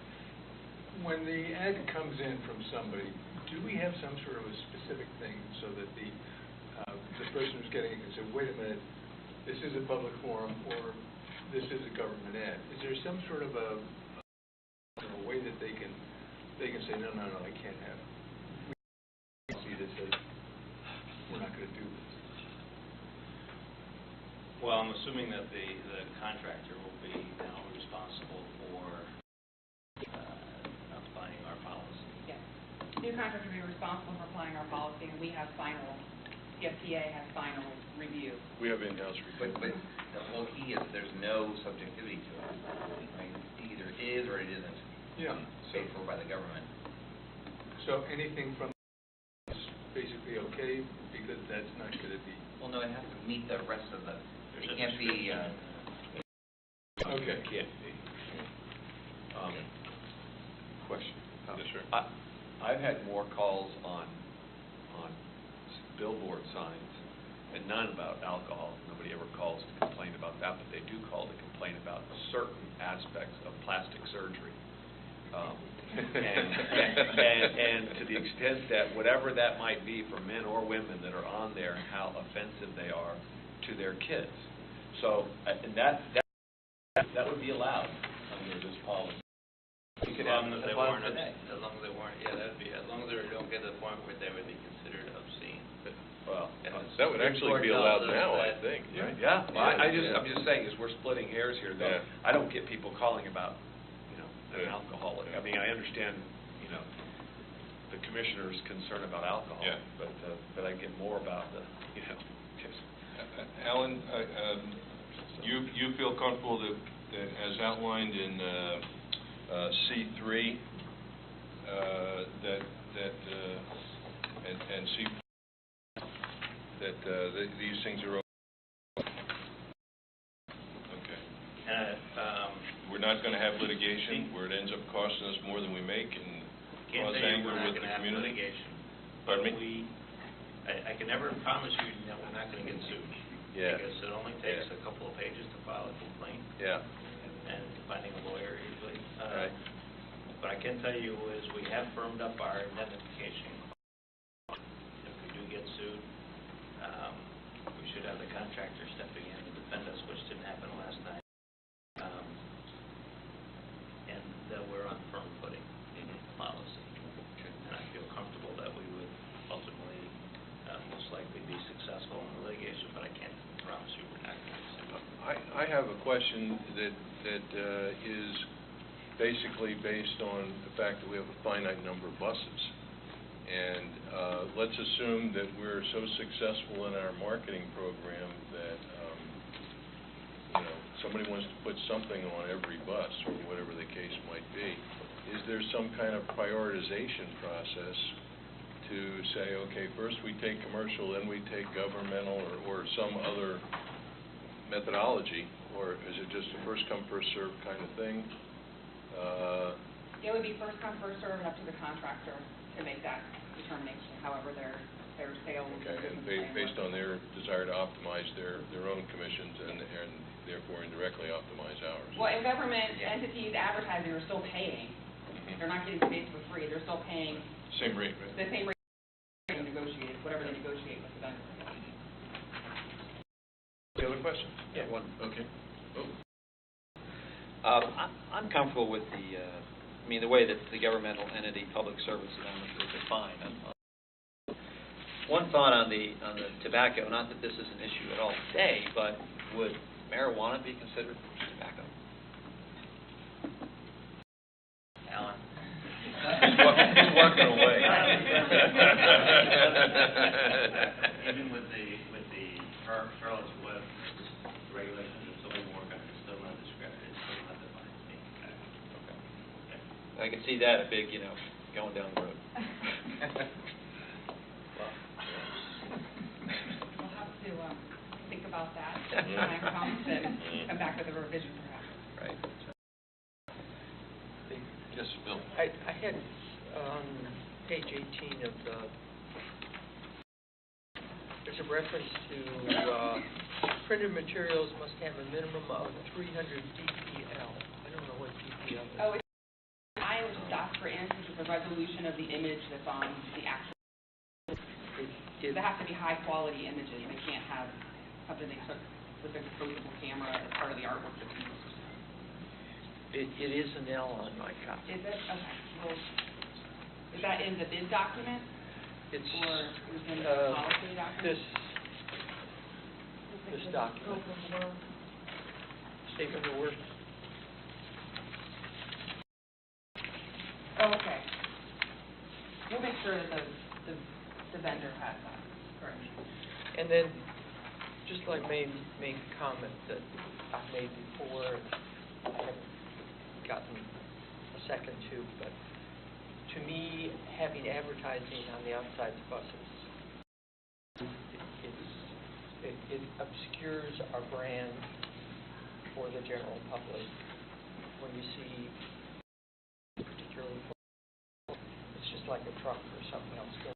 Speaker 10: when the ad comes in from somebody, do we have some sort of a specific thing so that the person who's getting it can say, wait a minute, this is a public forum or this is a government ad? Is there some sort of a way that they can say, no, I can't have it? We see this as, we're not going to do this.
Speaker 4: Well, I'm assuming that the contractor will be now responsible for applying our policy.
Speaker 9: Yes. New contractor will be responsible for applying our policy, and we have final, CFTA has final review.
Speaker 8: We have in-house review.
Speaker 5: But the whole key is there's no subjectivity to it. I mean, it either is or it isn't.
Speaker 10: Yeah.
Speaker 5: Paid for by the government.
Speaker 10: So anything from is basically okay because that's not going to be.
Speaker 5: Well, no, it has to meet the rest of the.
Speaker 4: There's
Speaker 5: It
Speaker 4: a
Speaker 5: can't be.
Speaker 10: Okay.
Speaker 2: Can't be. Question.
Speaker 8: Yes, sir.
Speaker 2: I've had more calls on billboard signs and none about alcohol. Nobody ever calls to complain about that, but they do call to complain about certain aspects of plastic surgery. And to the extent that whatever that might be for men or women that are on there, how offensive they are to their kids. So, and that would be allowed under this policy. You could
Speaker 4: As
Speaker 2: have
Speaker 4: long as they
Speaker 2: allowed
Speaker 4: weren't,
Speaker 2: today.
Speaker 4: as long as they weren't, yeah, that'd be, as long as they don't get to the point where they would be considered obscene.
Speaker 2: Well,
Speaker 4: And the
Speaker 8: That would
Speaker 4: Supreme
Speaker 8: actually
Speaker 4: Court
Speaker 8: be
Speaker 4: tells
Speaker 8: allowed
Speaker 4: us
Speaker 8: now, I
Speaker 4: that-
Speaker 8: think, right?
Speaker 2: yeah. Well, I'm
Speaker 8: Yeah.
Speaker 2: just saying, is we're splitting hairs here, though.
Speaker 8: Yeah.
Speaker 2: I don't get people calling about, an
Speaker 8: Yeah.
Speaker 2: alcoholic. I
Speaker 8: Yeah.
Speaker 2: mean, I understand, the commissioner's concern about alcohol.
Speaker 8: Yeah.
Speaker 2: But I get more about the, just.
Speaker 8: Alan, you feel comfortable that as outlined in C3, and C, that these things are okay?
Speaker 4: And,
Speaker 8: We're not going to have litigation where it ends up costing us more than we make and
Speaker 4: can't
Speaker 8: cause
Speaker 4: say
Speaker 8: anger
Speaker 4: we're not
Speaker 8: with the
Speaker 4: gonna have
Speaker 8: community?
Speaker 4: litigation.
Speaker 8: Pardon
Speaker 4: But
Speaker 8: me?
Speaker 4: I can never promise you that we're not gonna get sued.
Speaker 2: Yeah.
Speaker 4: Because it only takes
Speaker 2: Yeah.
Speaker 4: a couple of pages to file a complaint
Speaker 2: Yeah.
Speaker 4: and finding a lawyer usually.
Speaker 2: Right.
Speaker 4: But I can tell you is we have firmed up our indemnification. If we do get sued, we should have the contractor stepping in to defend us, which didn't happen last night. And that we're on firm footing in the policy. And I feel comfortable that we would ultimately, most likely be successful in the litigation, but I can't promise you we're not going to sue.
Speaker 8: I have a question that is basically based on the fact that we have a finite number of buses. And let's assume that we're so successful in our marketing program that, somebody wants to put something on every bus or whatever the case might be. Is there some kind of prioritization process to say, okay, first we take commercial, then we take governmental, or some other methodology, or is it just a first come, first served kind of thing?
Speaker 9: It would be first come, first served, up to the contractor to make that determination, however their sales.
Speaker 8: Okay, and based on their desire to optimize their own commissions and therefore indirectly optimize ours.
Speaker 9: Well, and government entities advertising are still paying. They're not getting space for free. They're still paying
Speaker 8: Same rate, right?
Speaker 9: the same rate they negotiated, whatever they negotiate with the vendor.
Speaker 2: Any other questions?
Speaker 1: Yeah, one.
Speaker 8: Okay.
Speaker 1: I'm comfortable with the way that the governmental entity public service is defined. One thought on the tobacco, not that this is an issue at all today, but would marijuana be considered tobacco?
Speaker 5: Alan?
Speaker 8: He's walking away.
Speaker 4: Even with the Charlotte's Web regulations, there's so many more guys, it's still not described, it's still not defined as being tobacco.
Speaker 1: I can see that, a big, going down the road.
Speaker 9: We'll have to think about that when the time comes and come back with a revision perhaps.
Speaker 1: Right.
Speaker 8: Yes, Bill.
Speaker 11: I had on page 18 of the, there's a reference to printed materials must have a minimum of 300 DPL. I don't know what DPL is.
Speaker 9: Oh, it's, I was just asked for answers of the resolution of the image that's on the actual,
Speaker 11: It,
Speaker 9: they have to be high quality images, they can't have something they took with a disposable camera as part of the artwork that's used.
Speaker 11: it is an L on my copy.
Speaker 9: Is it? Okay. Well, is that in the bid document?
Speaker 11: It's
Speaker 9: Or is it in the policy document?
Speaker 11: this document. Statement of work.
Speaker 9: Oh, okay. We'll make sure that the vendor has that. Correct.
Speaker 11: And then, just like make a comment that I've made before, I haven't gotten a second to, but to me, having advertising on the outside of buses, it obscures our brand for the general public. When you see, particularly, it's just like a truck or something else going,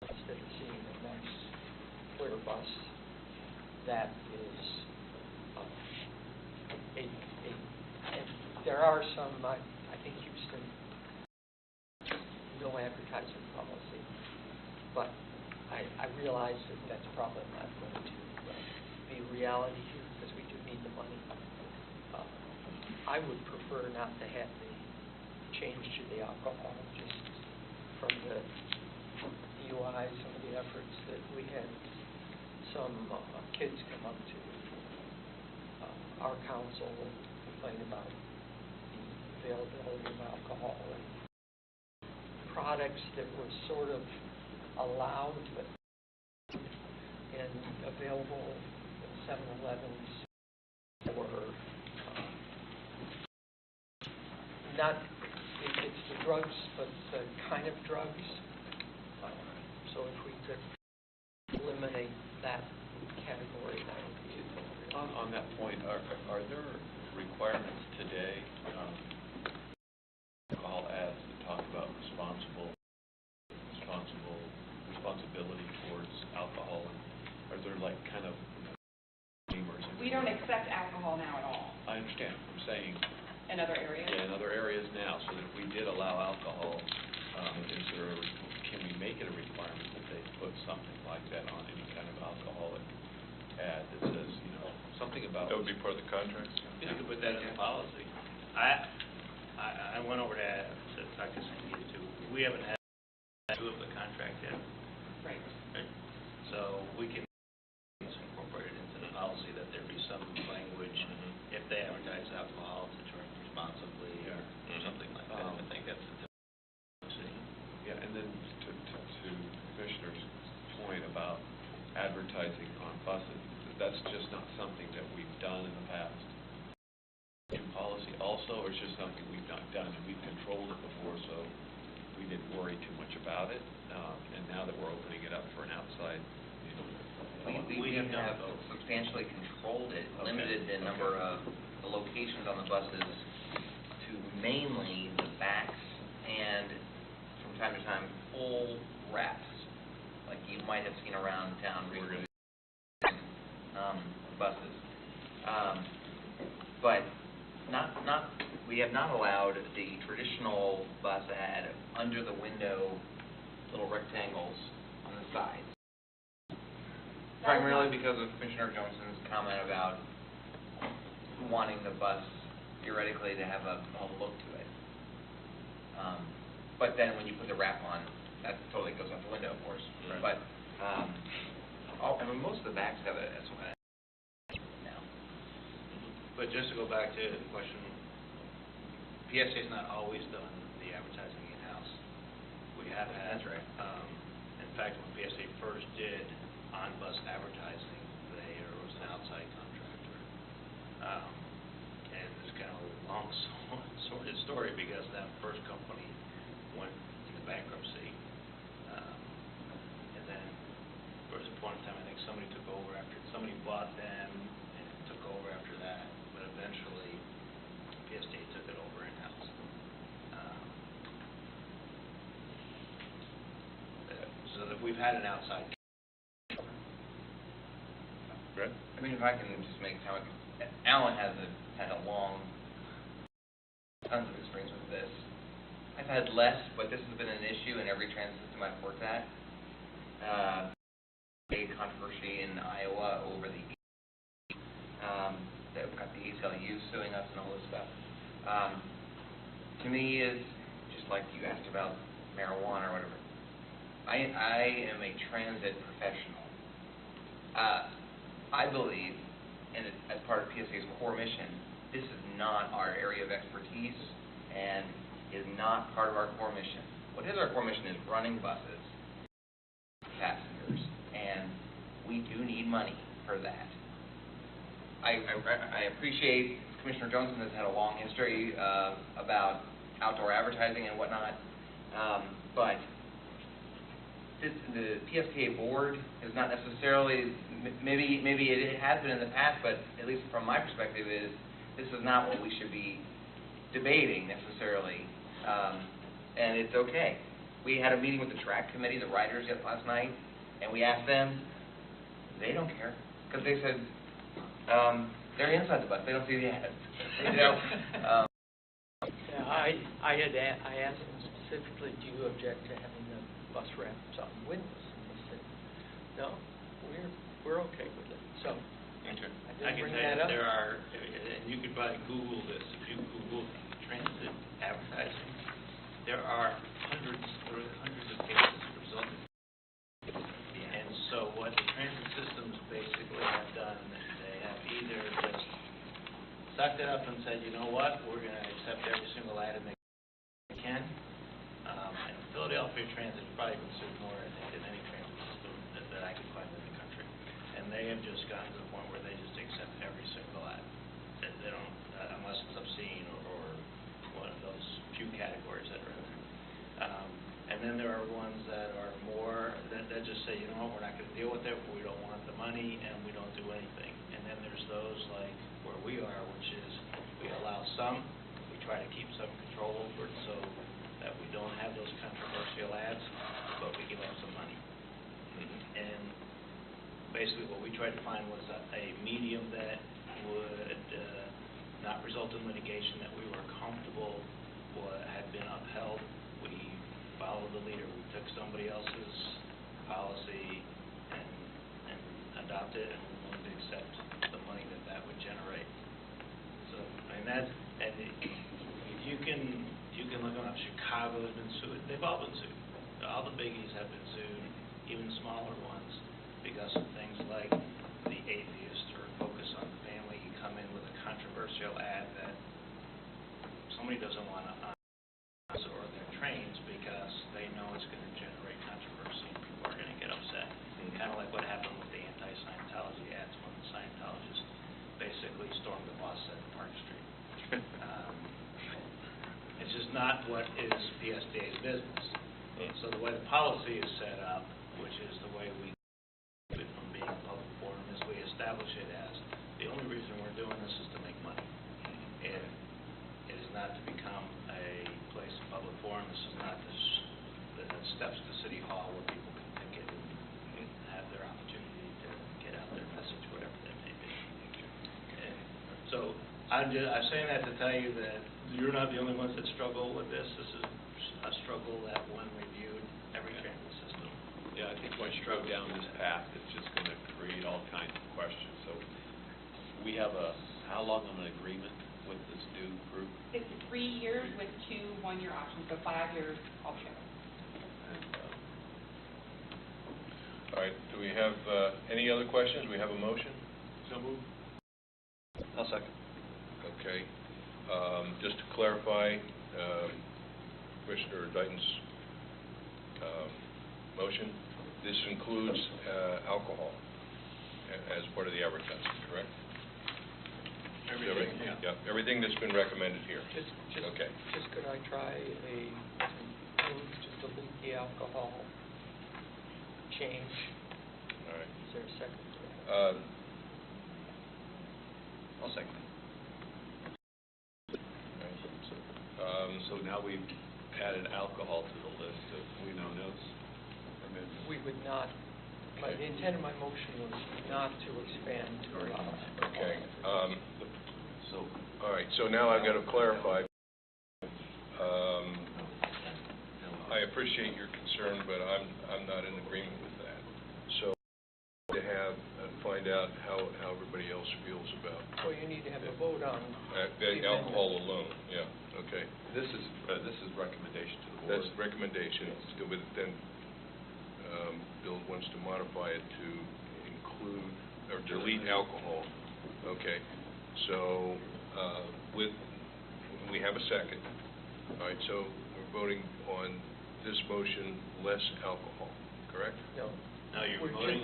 Speaker 11: instead of seeing a nice, clear bus that is and there are some, I think Houston, no advertising policy, but I realize that that's probably not going to be reality here because we do need the money. I would prefer not to have the change to the alcohol, just from the DUI, some of the efforts that we had some kids come up to our council and complain about the availability of alcohol and products that were sort of allowed but and available at 7-Elevens or not, it's the drugs, but the kind of drugs. So if we could eliminate that category, that would be appropriate.
Speaker 2: On that point, are there requirements today, alcohol ads that talk about responsibility towards alcohol? Are there like kind of gamers?
Speaker 9: We don't accept alcohol now at all
Speaker 2: I understand. I'm saying,
Speaker 9: in other areas.
Speaker 2: yeah, in other areas now, so that if we did allow alcohol, can we make it a requirement that they put something like that on any kind of alcoholic ad that says, something about...
Speaker 8: That would be part of the contract?
Speaker 4: You could put that in the policy. I went over to talk to Cynthia too. We haven't had to do the contract yet.
Speaker 9: Right.
Speaker 4: So we can incorporate it into the policy that there be some language, if they advertise alcohol, to drink responsibly or something like that. I think that's the policy.
Speaker 2: Yeah, and then to Commissioner's point about advertising on buses, that's just not something that we've done in the past. In policy also, or it's just something we've not done, and we've controlled it before, so we didn't worry too much about it. And now that we're opening it up for an outside,
Speaker 5: We have substantially controlled it, limited the number of the locations on the buses to mainly the backs and from time to time full wraps, like you might have seen around town recently. Buses. But we have not allowed the traditional bus ad under the window, little rectangles on the sides. Primarily because of Commissioner Johnson's comment about wanting the bus theoretically to have a look to it. But then when you put the wrap on, that totally goes out the window, of course.
Speaker 8: Right.
Speaker 5: But I mean, most of the backs have a SOS now.
Speaker 4: But just to go back to the question, PSA's not always done the advertising in-house. We have had.
Speaker 5: That's right.
Speaker 4: In fact, when PSA first did on-bus advertising, there was an outside contractor. And it's kind of a long, sordid story because that first company went into bankruptcy. And then there was a point in time, I think somebody bought them and took over after that, but eventually PSA took it over in-house. So that we've had an outside.
Speaker 8: Brett?
Speaker 5: I mean, if I can just make a comment, Alan had a long, tons of experience with this. I've had less, but this has been an issue in every transit system I've worked at. Big controversy in Iowa over the that got the ACLU suing us and all this stuff. To me, is just like you asked about marijuana or whatever. I am a transit professional. I believe, and as part of PSA's core mission, this is not our area of expertise and is not part of our core mission. What is our core mission is running buses, passengers, and we do need money for that. I appreciate Commissioner Johnson has had a long history about outdoor advertising and whatnot, but the PSTA board is not necessarily, maybe it has been in the past, but at least from my perspective this is not what we should be debating necessarily, and it's okay. We had a meeting with the track committee, the riders last night, and we asked them, they don't care, because they said, they're inside the bus, they don't see the ads.
Speaker 11: Yeah, I asked them specifically, do you object to having the bus wraps on windows? And they said, no, we're okay with it. So
Speaker 4: I
Speaker 11: didn't
Speaker 4: can
Speaker 11: bring
Speaker 4: tell
Speaker 11: that
Speaker 4: you
Speaker 11: up.
Speaker 4: there are, and you could probably Google this, if you Google transit advertising, there are hundreds of cases resulting. And so what the transit systems basically have done, they have either just sucked it up and said, you know what, we're going to accept every single ad and they can. And Philadelphia Transit has probably been sued more, I think, than any transit system that I could find in the country. And they have just gotten to the point where they just accept every single ad. They don't, unless it's obscene or one of those few categories that are in there. And then there are ones that are more, that just say, you know what, we're not going to deal with it, we don't want the money, and we don't do anything. And then there's those like where we are, which is we allow some, we try to keep some control over it so that we don't have those controversial ads, but we give up some money. And basically what we tried to find was a medium that would not result in litigation, that we were comfortable had been upheld. We followed the leader. We took somebody else's policy and adopted it, and we wanted to accept the money that would generate. So, I mean, you can look on Chicago has been sued. They've all been sued. All the biggies have been sued, even smaller ones, because of things like the atheist or focus on the family. You come in with a controversial ad that somebody doesn't want to or their trains because they know it's going to generate controversy and people are going to get upset. Kind of like what happened with the anti-Scientology ads when the Scientologists basically stormed the bus at Park Street. It's just not what is PSTA's business. So the way the policy is set up, which is the way we keep it from being a public forum, is we establish it as the only reason we're doing this is to make money. It is not to become a place of public forum. This is not the steps to City Hall where people can picket and have their opportunity to get out their message, whatever that may be. And so I'm saying that to tell you that you're not the only ones that struggle with this. This is a struggle that one reviewed every transit system.
Speaker 2: Yeah, I think once you go down this path, it's just going to create all kinds of questions. So we have how long of an agreement with this new group?
Speaker 9: It's 3 years with 2 one-year options, so 5 years altogether.
Speaker 2: And
Speaker 8: All right, do we have any other questions? We have a motion?
Speaker 2: So moved.
Speaker 1: I'll second.
Speaker 8: Okay. Just to clarify, Commissioner Dayton's motion, this includes alcohol as part of the advertising, correct?
Speaker 2: Everything, yeah.
Speaker 8: Yeah, everything that's been recommended here. Okay.
Speaker 11: Just could I try a move to delete the alcohol change?
Speaker 8: All right.
Speaker 11: Is there a second to that?
Speaker 1: I'll second it.
Speaker 2: So now we've added alcohol to the list of no-nos.
Speaker 11: We would not, the intent of my motion was not to expand to allow alcohol.
Speaker 8: Okay.
Speaker 2: So,
Speaker 8: All right, so now I've got to clarify. I appreciate your concern, but I'm not in agreement with that. So to find out how everybody else feels about
Speaker 11: Well, you need to have a vote on
Speaker 8: the alcohol alone. Yeah, okay.
Speaker 2: this is recommendation to the board.
Speaker 8: That's recommendation. But then Bill wants to modify it to include or delete alcohol. Okay. So we have a second. All right, so we're voting on this motion, less alcohol, correct?
Speaker 11: No.
Speaker 4: No, you're voting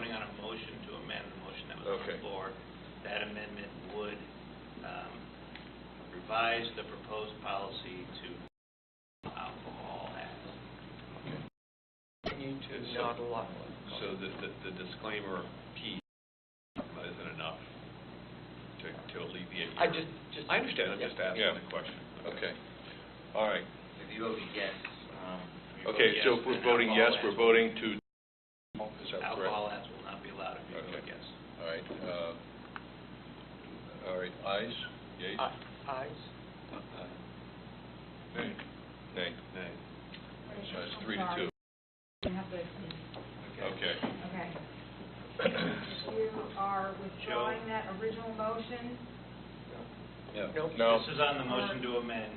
Speaker 4: on a motion to amend the motion that was on
Speaker 8: Okay.
Speaker 4: the floor. That amendment would revise the proposed policy to alcohol act.
Speaker 11: Continue to not allow it.
Speaker 2: So the disclaimer piece isn't enough to alleviate.
Speaker 11: I
Speaker 2: your-
Speaker 11: just.
Speaker 2: I understand, I'm just asking
Speaker 8: Yeah.
Speaker 2: the question.
Speaker 8: Okay. All right.
Speaker 5: If you vote yes,
Speaker 4: If you vote
Speaker 8: Okay,
Speaker 4: yes,
Speaker 8: so if we're
Speaker 4: then
Speaker 8: voting yes,
Speaker 4: alcohol
Speaker 8: we're
Speaker 4: ads-
Speaker 8: voting to, is that correct?
Speaker 4: Alcohol ads will not be allowed if you vote
Speaker 8: Okay.
Speaker 4: yes.
Speaker 8: All right. All right, ayes? Yeas?
Speaker 11: Ayes?
Speaker 8: Nay. Nay.
Speaker 2: Nay.
Speaker 8: So it's 3-2. Okay.
Speaker 12: Okay. You are withdrawing that original motion?
Speaker 11: Nope.
Speaker 8: No.
Speaker 4: This is on the motion to amend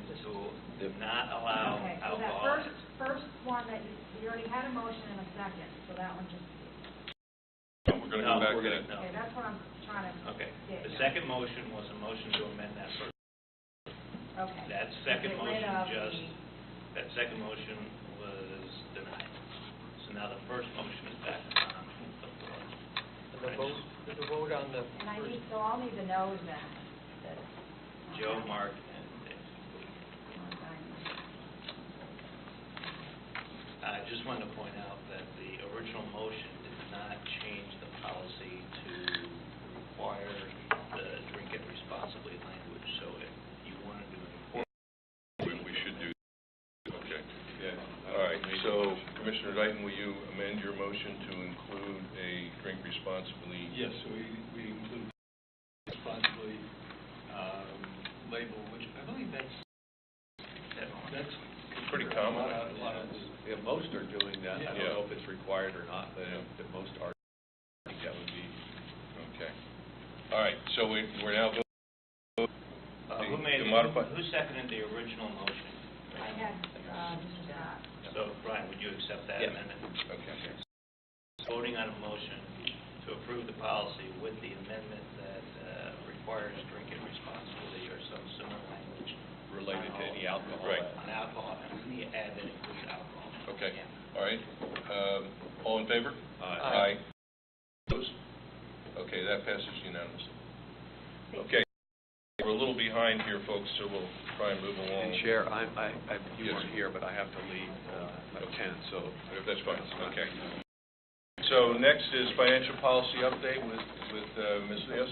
Speaker 4: to not allow
Speaker 12: Okay, so that
Speaker 4: alcohol ads.
Speaker 12: first one that you already had a motion and a second, so that one just,
Speaker 8: We're going to go
Speaker 4: No,
Speaker 8: back
Speaker 4: we're
Speaker 8: to
Speaker 4: gonna-
Speaker 8: that.
Speaker 4: no.
Speaker 12: okay, that's what I'm trying to
Speaker 4: Okay,
Speaker 12: get.
Speaker 4: the second motion was a motion to amend that first.
Speaker 12: Okay.
Speaker 4: That second
Speaker 12: Get rid
Speaker 4: motion
Speaker 12: of
Speaker 4: just,
Speaker 12: the-
Speaker 4: that second motion was denied. So now the first motion is back on the floor.
Speaker 11: And the vote on the
Speaker 12: And I
Speaker 11: first,
Speaker 12: need, so I'll need the no's then. that-
Speaker 4: Joe, Mark, and Dave. I just wanted to point out that the original motion did not change the policy to require the drink it responsibly language. So if you wanted to enforce,
Speaker 8: We should do, okay.
Speaker 2: Yeah.
Speaker 8: All right, so Commissioner Dayton, will you amend your motion to include a drink responsibly?
Speaker 10: Yes, so we include responsibly label, which I believe that's
Speaker 8: Pretty common.
Speaker 10: A lot of
Speaker 2: Yeah, most are doing that. I don't
Speaker 8: Yeah.
Speaker 2: know if it's required or not, but if most are, I think that would be.
Speaker 8: Okay. All right, so we're now voting
Speaker 4: who made,
Speaker 8: to modify.
Speaker 4: who seconded the original motion?
Speaker 12: I had, Mr. Scott.
Speaker 4: So, Brian, would you accept that
Speaker 5: Yes.
Speaker 4: amendment?
Speaker 8: Okay.
Speaker 4: Voting on a motion to approve the policy with the amendment that requires drinking responsibly or some similar language.
Speaker 2: Related to any alcohol.
Speaker 8: Right.
Speaker 4: On alcohol, and the ad that includes alcohol.
Speaker 8: Okay,
Speaker 4: Yeah.
Speaker 8: all right. All in favor?
Speaker 11: Aye.
Speaker 8: Opposed? Okay, that passes unanimously. Okay, we're a little behind here, folks, so we'll try and move along.
Speaker 2: And Chair, you
Speaker 8: Yes.
Speaker 2: weren't here, but I have to leave at 10, so.
Speaker 8: That's fine, okay. So next is financial policy update with Ms. Yes.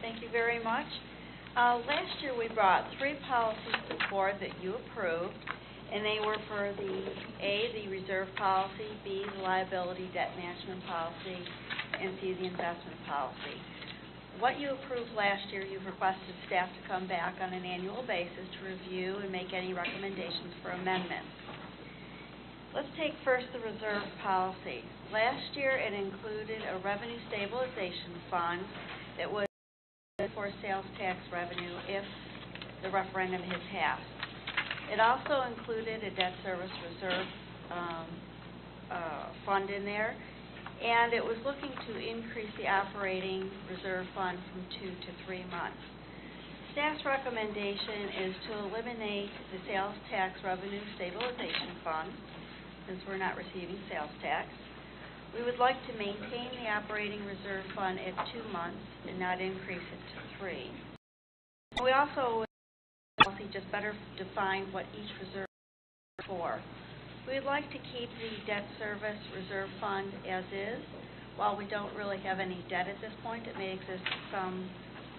Speaker 3: Thank you very much. Last year, we brought 3 policies to the board that you approved, and they were for the reserve policy, B, the liability debt management policy, and C, the investment policy. What you approved last year, you've requested staff to come back on an annual basis to review and make any recommendations for amendments. Let's take first the reserve policy. Last year, it included a revenue stabilization fund that was for sales tax revenue if the referendum had passed. It also included a debt service reserve fund in there, and it was looking to increase the operating reserve fund from 2 to 3 months. Staff's recommendation is to eliminate the sales tax revenue stabilization fund, since we're not receiving sales tax. We would like to maintain the operating reserve fund at 2 months and not increase it to 3. We also just better define what each reserve is for. We'd like to keep the debt service reserve fund as is. While we don't really have any debt at this point, it may exist at some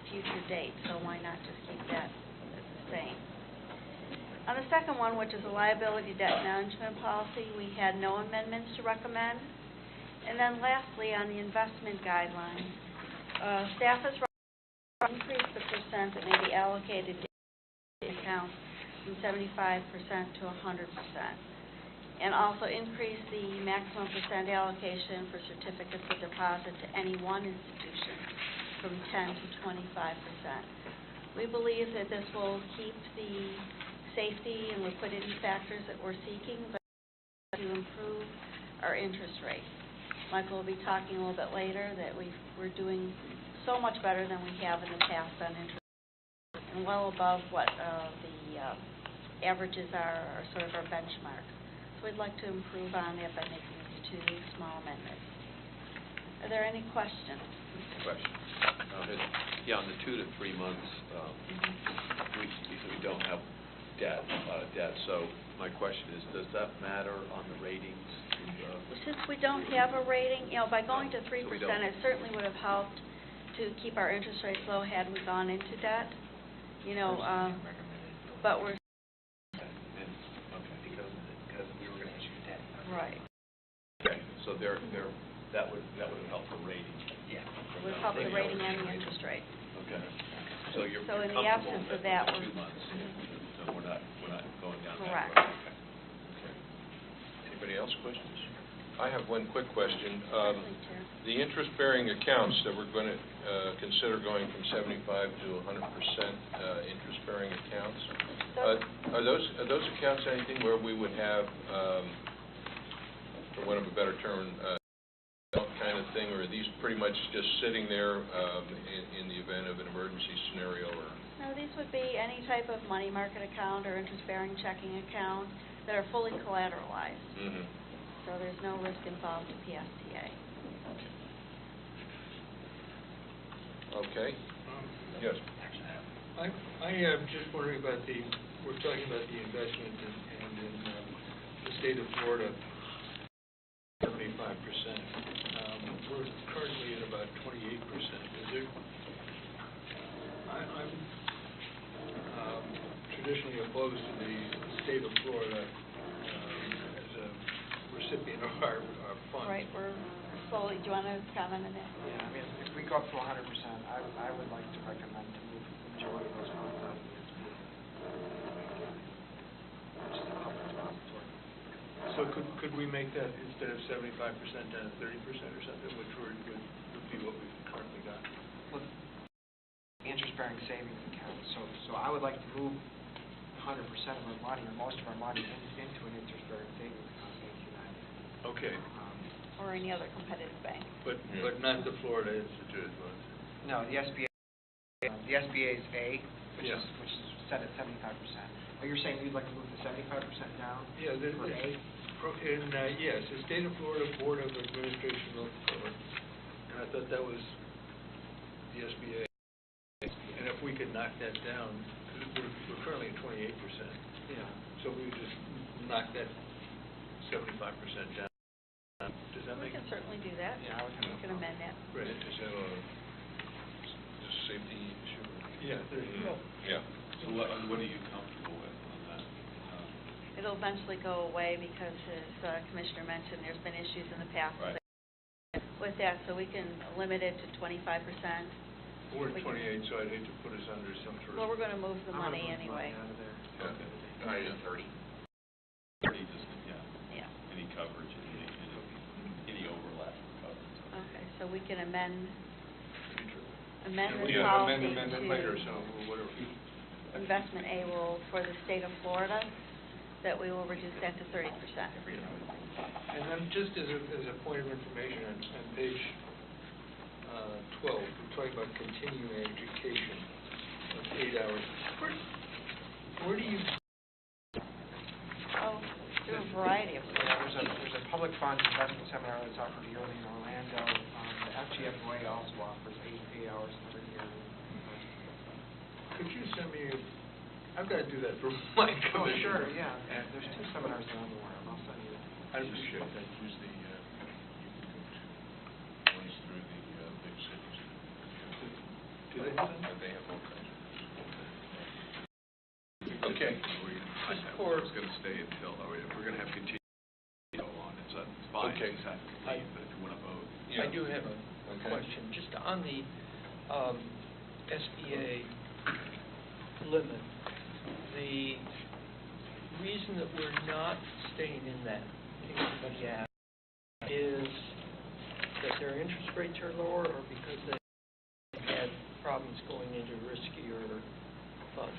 Speaker 3: future date, so why not just keep that as the same? On the second one, which is a liability debt management policy, we had no amendments to recommend. And then lastly, on the investment guidelines, staff has increased the percent that may be allocated to accounts from 75% to 100%, and also increase the maximum percent allocation for certificates of deposit to any one institution from 10 to 25%. We believe that this will keep the safety and liquidity factors that we're seeking, but to improve our interest rate. Michael will be talking a little bit later that we're doing so much better than we have in the past on interest rate, and well above what the averages are, or sort of our benchmarks. So we'd like to improve on that by making these 2 small amendments. Are there any questions?
Speaker 2: Question. On the 2 to 3 months, we don't have debt, so my question is, does that matter on the ratings?
Speaker 3: Since we don't have a rating, by going to 3%, it certainly would have helped to keep our interest rates low had we gone into debt. But we're...
Speaker 5: Because we were going to issue debt.
Speaker 3: Right.
Speaker 2: Okay, so that would have helped the rating.
Speaker 5: Yeah.
Speaker 3: It would help the rating and the interest rate.
Speaker 2: Okay. So you're
Speaker 3: So in the
Speaker 2: comfortable
Speaker 3: absence of that,
Speaker 2: for
Speaker 3: we're...
Speaker 2: 2 months, so we're not going down that
Speaker 3: Correct.
Speaker 2: road. Okay.
Speaker 8: Anybody else questions? I have one quick question.
Speaker 3: Certainly, Chair.
Speaker 8: The interest-bearing accounts that we're going to consider going from 75 to 100% interest-bearing accounts, are those accounts anything where we would have, for want of a better term, kind of thing, or are these pretty much just sitting there in the event of an emergency scenario? Or
Speaker 3: No, these would be any type of money market account or interest-bearing checking account that are fully collateralized.
Speaker 8: Mm-hmm.
Speaker 3: So there's no risk involved to PSTA.
Speaker 8: Okay. Yes.
Speaker 10: I am just wondering about we're talking about the investment and in the state of Florida, 75%. We're currently at about 28%. Is there, I'm traditionally opposed to the state of Florida as a recipient of our funds.
Speaker 3: Right, we're slowly, do you want to comment on that?
Speaker 13: Yeah, I mean, if we go up to 100%, I would like to recommend to move the majority of those funds out of the SBA, which is a public depository.
Speaker 10: So could we make that, instead of 75% down to 30% or something, which would be what we've currently got?
Speaker 13: Well, interest-bearing savings accounts, so I would like to move 100% of our money, or most of our money, into an interest-bearing savings account at United.
Speaker 10: Okay.
Speaker 3: Or any other competitive bank.
Speaker 10: But not the Florida Institute funds?
Speaker 13: No, the SBA is A, which
Speaker 10: Yeah.
Speaker 13: is set at 75%. But you're saying you'd like to move the 75% down?
Speaker 10: Yeah,
Speaker 13: for A?
Speaker 10: Yes, the State of Florida Board of Administration of Government, and I thought that was the SBA. And if we could knock that down, we're currently at 28%.
Speaker 13: Yeah.
Speaker 10: So we would just knock that 75% down. Does that
Speaker 3: We
Speaker 10: make
Speaker 3: can certainly do that.
Speaker 13: Yeah, I would
Speaker 3: We can amend that.
Speaker 10: Right.
Speaker 8: Is that a safety issue?
Speaker 10: Yeah, there you go.
Speaker 8: Yeah.
Speaker 2: So what are you comfortable with on that?
Speaker 3: It'll eventually go away because, as Commissioner mentioned, there's been issues in the past
Speaker 8: Right.
Speaker 3: with that, so we can limit it to 25%.
Speaker 10: We're at 28, so I'd hate to put us under some sort of...
Speaker 3: Well, we're going to move the
Speaker 13: I'm gonna
Speaker 3: money
Speaker 13: move
Speaker 3: anyway.
Speaker 13: out of there.
Speaker 8: Yeah.
Speaker 5: I just 30.
Speaker 2: 30, just,
Speaker 3: Yeah.
Speaker 2: any coverage, any overlap of coverage.
Speaker 3: Okay, so we can amend the
Speaker 10: Yeah,
Speaker 3: policy
Speaker 10: amendment later,
Speaker 3: to
Speaker 10: so whatever.
Speaker 3: investment A will, for the state of Florida, that we will reduce that to 30%.
Speaker 10: And then just as a point of information, on page 12, we're talking about continuing education of 8 hours. Where do you...
Speaker 3: Oh, through a variety of
Speaker 13: Yeah, there's a public funds investment seminar that's offered yearly in Orlando. The FGFOA also offers 8 hours every year.
Speaker 10: Could you send me... I've got to do that for my
Speaker 13: Oh,
Speaker 10: commission.
Speaker 13: sure, yeah. There's 2 seminars that I'm aware of. I'll send you.
Speaker 10: I appreciate that.
Speaker 8: Use the, you can go to ones through the big cities.
Speaker 10: Do they have them?
Speaker 8: They have all kinds of. Okay.
Speaker 2: I was going to stay until, we're going to have continued on it, so it's fine.
Speaker 8: Okay.
Speaker 2: You just have to leave, but if you want to vote.
Speaker 11: I do have a
Speaker 8: Okay.
Speaker 11: question, just on the SBA limit. The reason that we're not staying in that, in case somebody asks, is that their interest rates are lower or because they had problems going into riskier funds?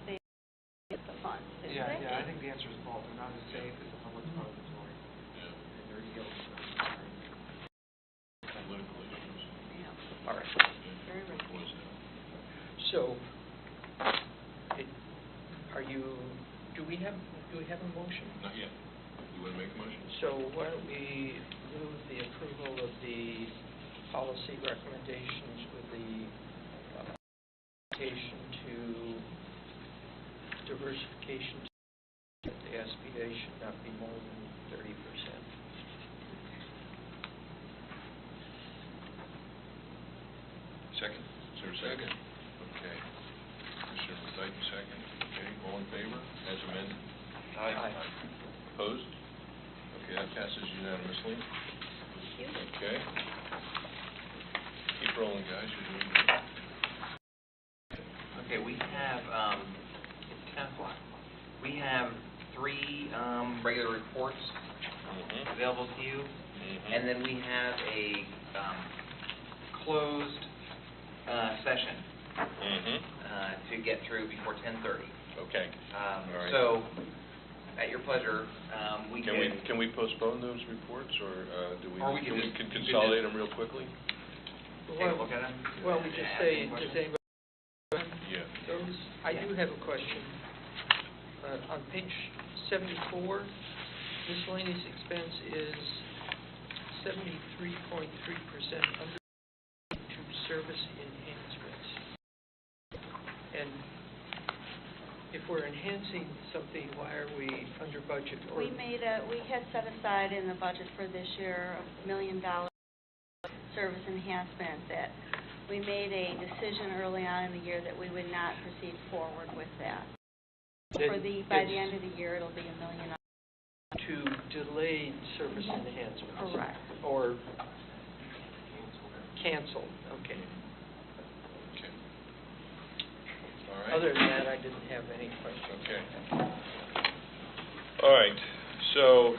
Speaker 3: They get the funds, didn't
Speaker 13: Yeah,
Speaker 3: they?
Speaker 13: I think the answer is both. They're not as safe as the public depository. And their yields are
Speaker 8: Political issues.
Speaker 3: Yeah,
Speaker 11: All right.
Speaker 3: very risky.
Speaker 11: So, do we have a motion?
Speaker 8: Not yet. You want to make a motion?
Speaker 11: So why don't we move the approval of the policy recommendations with the application to diversification that the SBA should not be more than 30%.
Speaker 8: Second? Is there a second? Okay. Commissioner Bethike, second. Okay, all in favor, as amended?
Speaker 11: Aye.
Speaker 8: Opposed? Okay, that passes unanimously.
Speaker 3: Thank you.
Speaker 8: Okay. Keep rolling, guys, you're doing good.
Speaker 5: Okay, we have, it's 10 o'clock. We have 3 regular reports available to you, and then we have a closed session to get through before 10:30.
Speaker 8: Okay. All right.
Speaker 5: So, at your pleasure, we
Speaker 8: Can we postpone those reports, or do we,
Speaker 5: Or we can
Speaker 8: can we
Speaker 5: just-
Speaker 8: can
Speaker 5: we can
Speaker 8: consolidate them real quickly?
Speaker 5: take a look at them.
Speaker 11: Well, we just say, does anybody
Speaker 8: Yeah.
Speaker 11: those? I do have a question. On page 74, miscellaneous expense is 73.3% under to service enhancements. And if we're enhancing something, why are we under budget? Or
Speaker 3: We had set aside in the budget for this year $1 million service enhancement that we made a decision early on in the year that we would not proceed forward with that. By the end of the year, it'll be $1 million.
Speaker 11: to delayed service enhancements?
Speaker 3: Correct.
Speaker 11: Or canceled, okay.
Speaker 8: Okay. All right.
Speaker 11: Other than that, I didn't have any questions.
Speaker 8: Okay. All right, so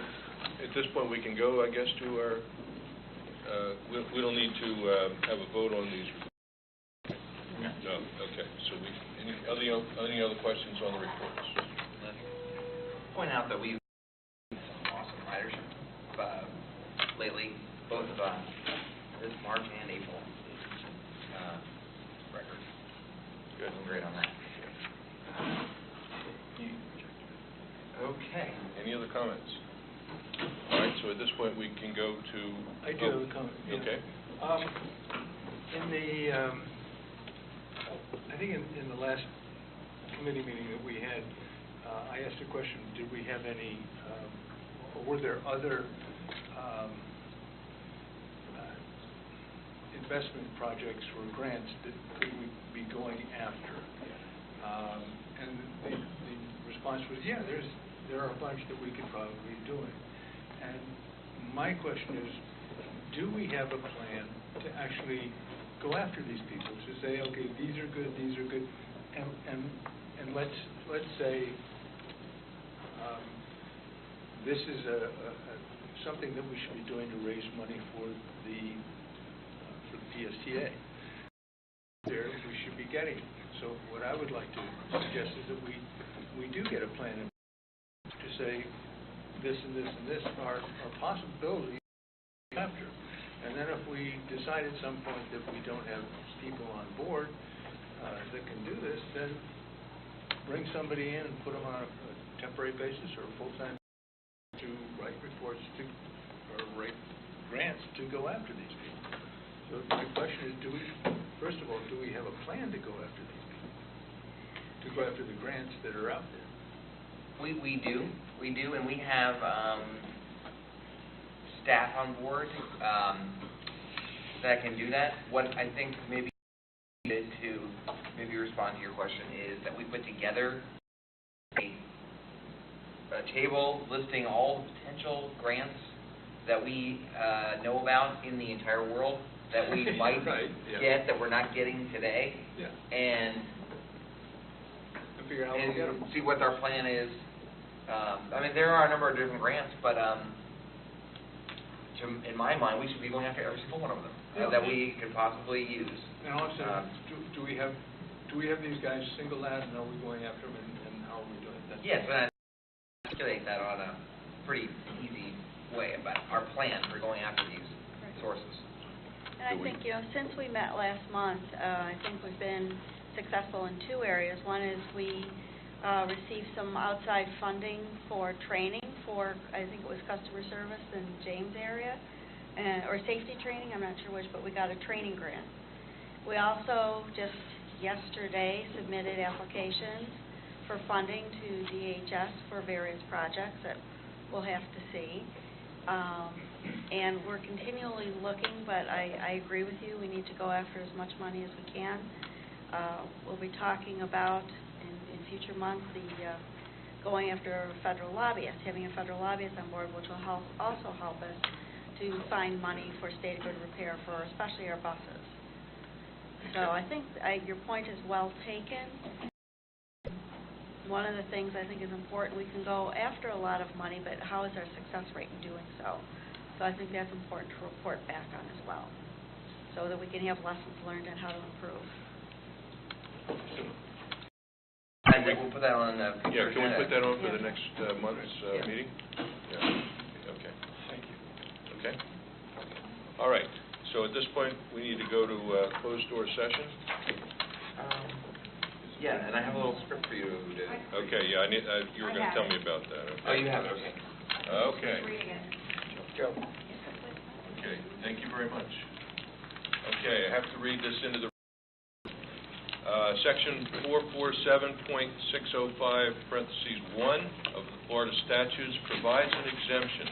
Speaker 8: at this point, we can go, I guess, to our, we don't need to have a vote on these. No, okay, so any other questions on the reports?
Speaker 5: Point out that we've had some awesome ridership lately, both of this March and April records.
Speaker 8: Good.
Speaker 5: Doing great on that. Okay.
Speaker 8: Any other comments? All right, so at this point, we can go to...
Speaker 10: I do have a comment. Yeah.
Speaker 8: Okay.
Speaker 10: In the, I think in the last committee meeting that we had, I asked a question, did we have any, or were there other investment projects or grants that could we be going after? And the response was, yeah, there are a bunch that we could probably be doing. And my question is, do we have a plan to actually go after these people, to say, okay, these are good, and let's say this is something that we should be doing to raise money for the PSTA. There, we should be getting it. So what I would like to suggest is that we do get a plan to say, this and this and this are possibilities after. And then if we decide at some point that we don't have people on board that can do this, then bring somebody in and put them on a temporary basis or a full-time to write reports to, or write grants to go after these people. So my question is, first of all, do we have a plan to go after these people? To go after the grants that are out there?
Speaker 5: We do, and we have staff on board that can do that. What I think maybe to maybe respond to your question is that we put together a table listing all the potential grants that we know about in the entire world that we might get that we're not getting today, and
Speaker 10: figure out how to get them.
Speaker 5: See what our plan is. I mean, there are a number of different grants, but in my mind, we should be going after every single one of them that we could possibly use.
Speaker 10: And also, do we have these guys singled out, and are we going after them, and how are we doing that?
Speaker 5: Yes, and I articulate that on a pretty easy way about our plan for going after these sources.
Speaker 3: And I think, since we met last month, I think we've been successful in two areas. One is we received some outside funding for training for, I think it was customer service in James area, or safety training, I'm not sure which, but we got a training grant. We also just yesterday submitted applications for funding to DHS for various projects that we'll have to see. And we're continually looking, but I agree with you, we need to go after as much money as we can. We'll be talking about in future months going after federal lobbyists, having a federal lobbyist on board, which will also help us to find money for state of good repair for especially our buses. So I think your point is well taken. One of the things I think is important, we can go after a lot of money, but how is our success rate in doing so? So I think that's important to report back on as well, so that we can have lessons learned on how to improve.
Speaker 5: And then we'll put that on the...
Speaker 8: Can we put that on for the next month's meeting? Yeah. Okay.
Speaker 10: Thank you.
Speaker 8: Okay. All right. So at this point, we need to go to closed-door session.
Speaker 5: Yeah, and I have a little script for you to...
Speaker 8: Okay, yeah, you were going to tell me about that. Okay.
Speaker 5: Oh, you have it, okay.
Speaker 8: Okay.
Speaker 10: Go.
Speaker 8: Okay, thank you very much. Okay, I have to read this into the... Section 447.605, parentheses 1 of the Florida statutes provides an exemption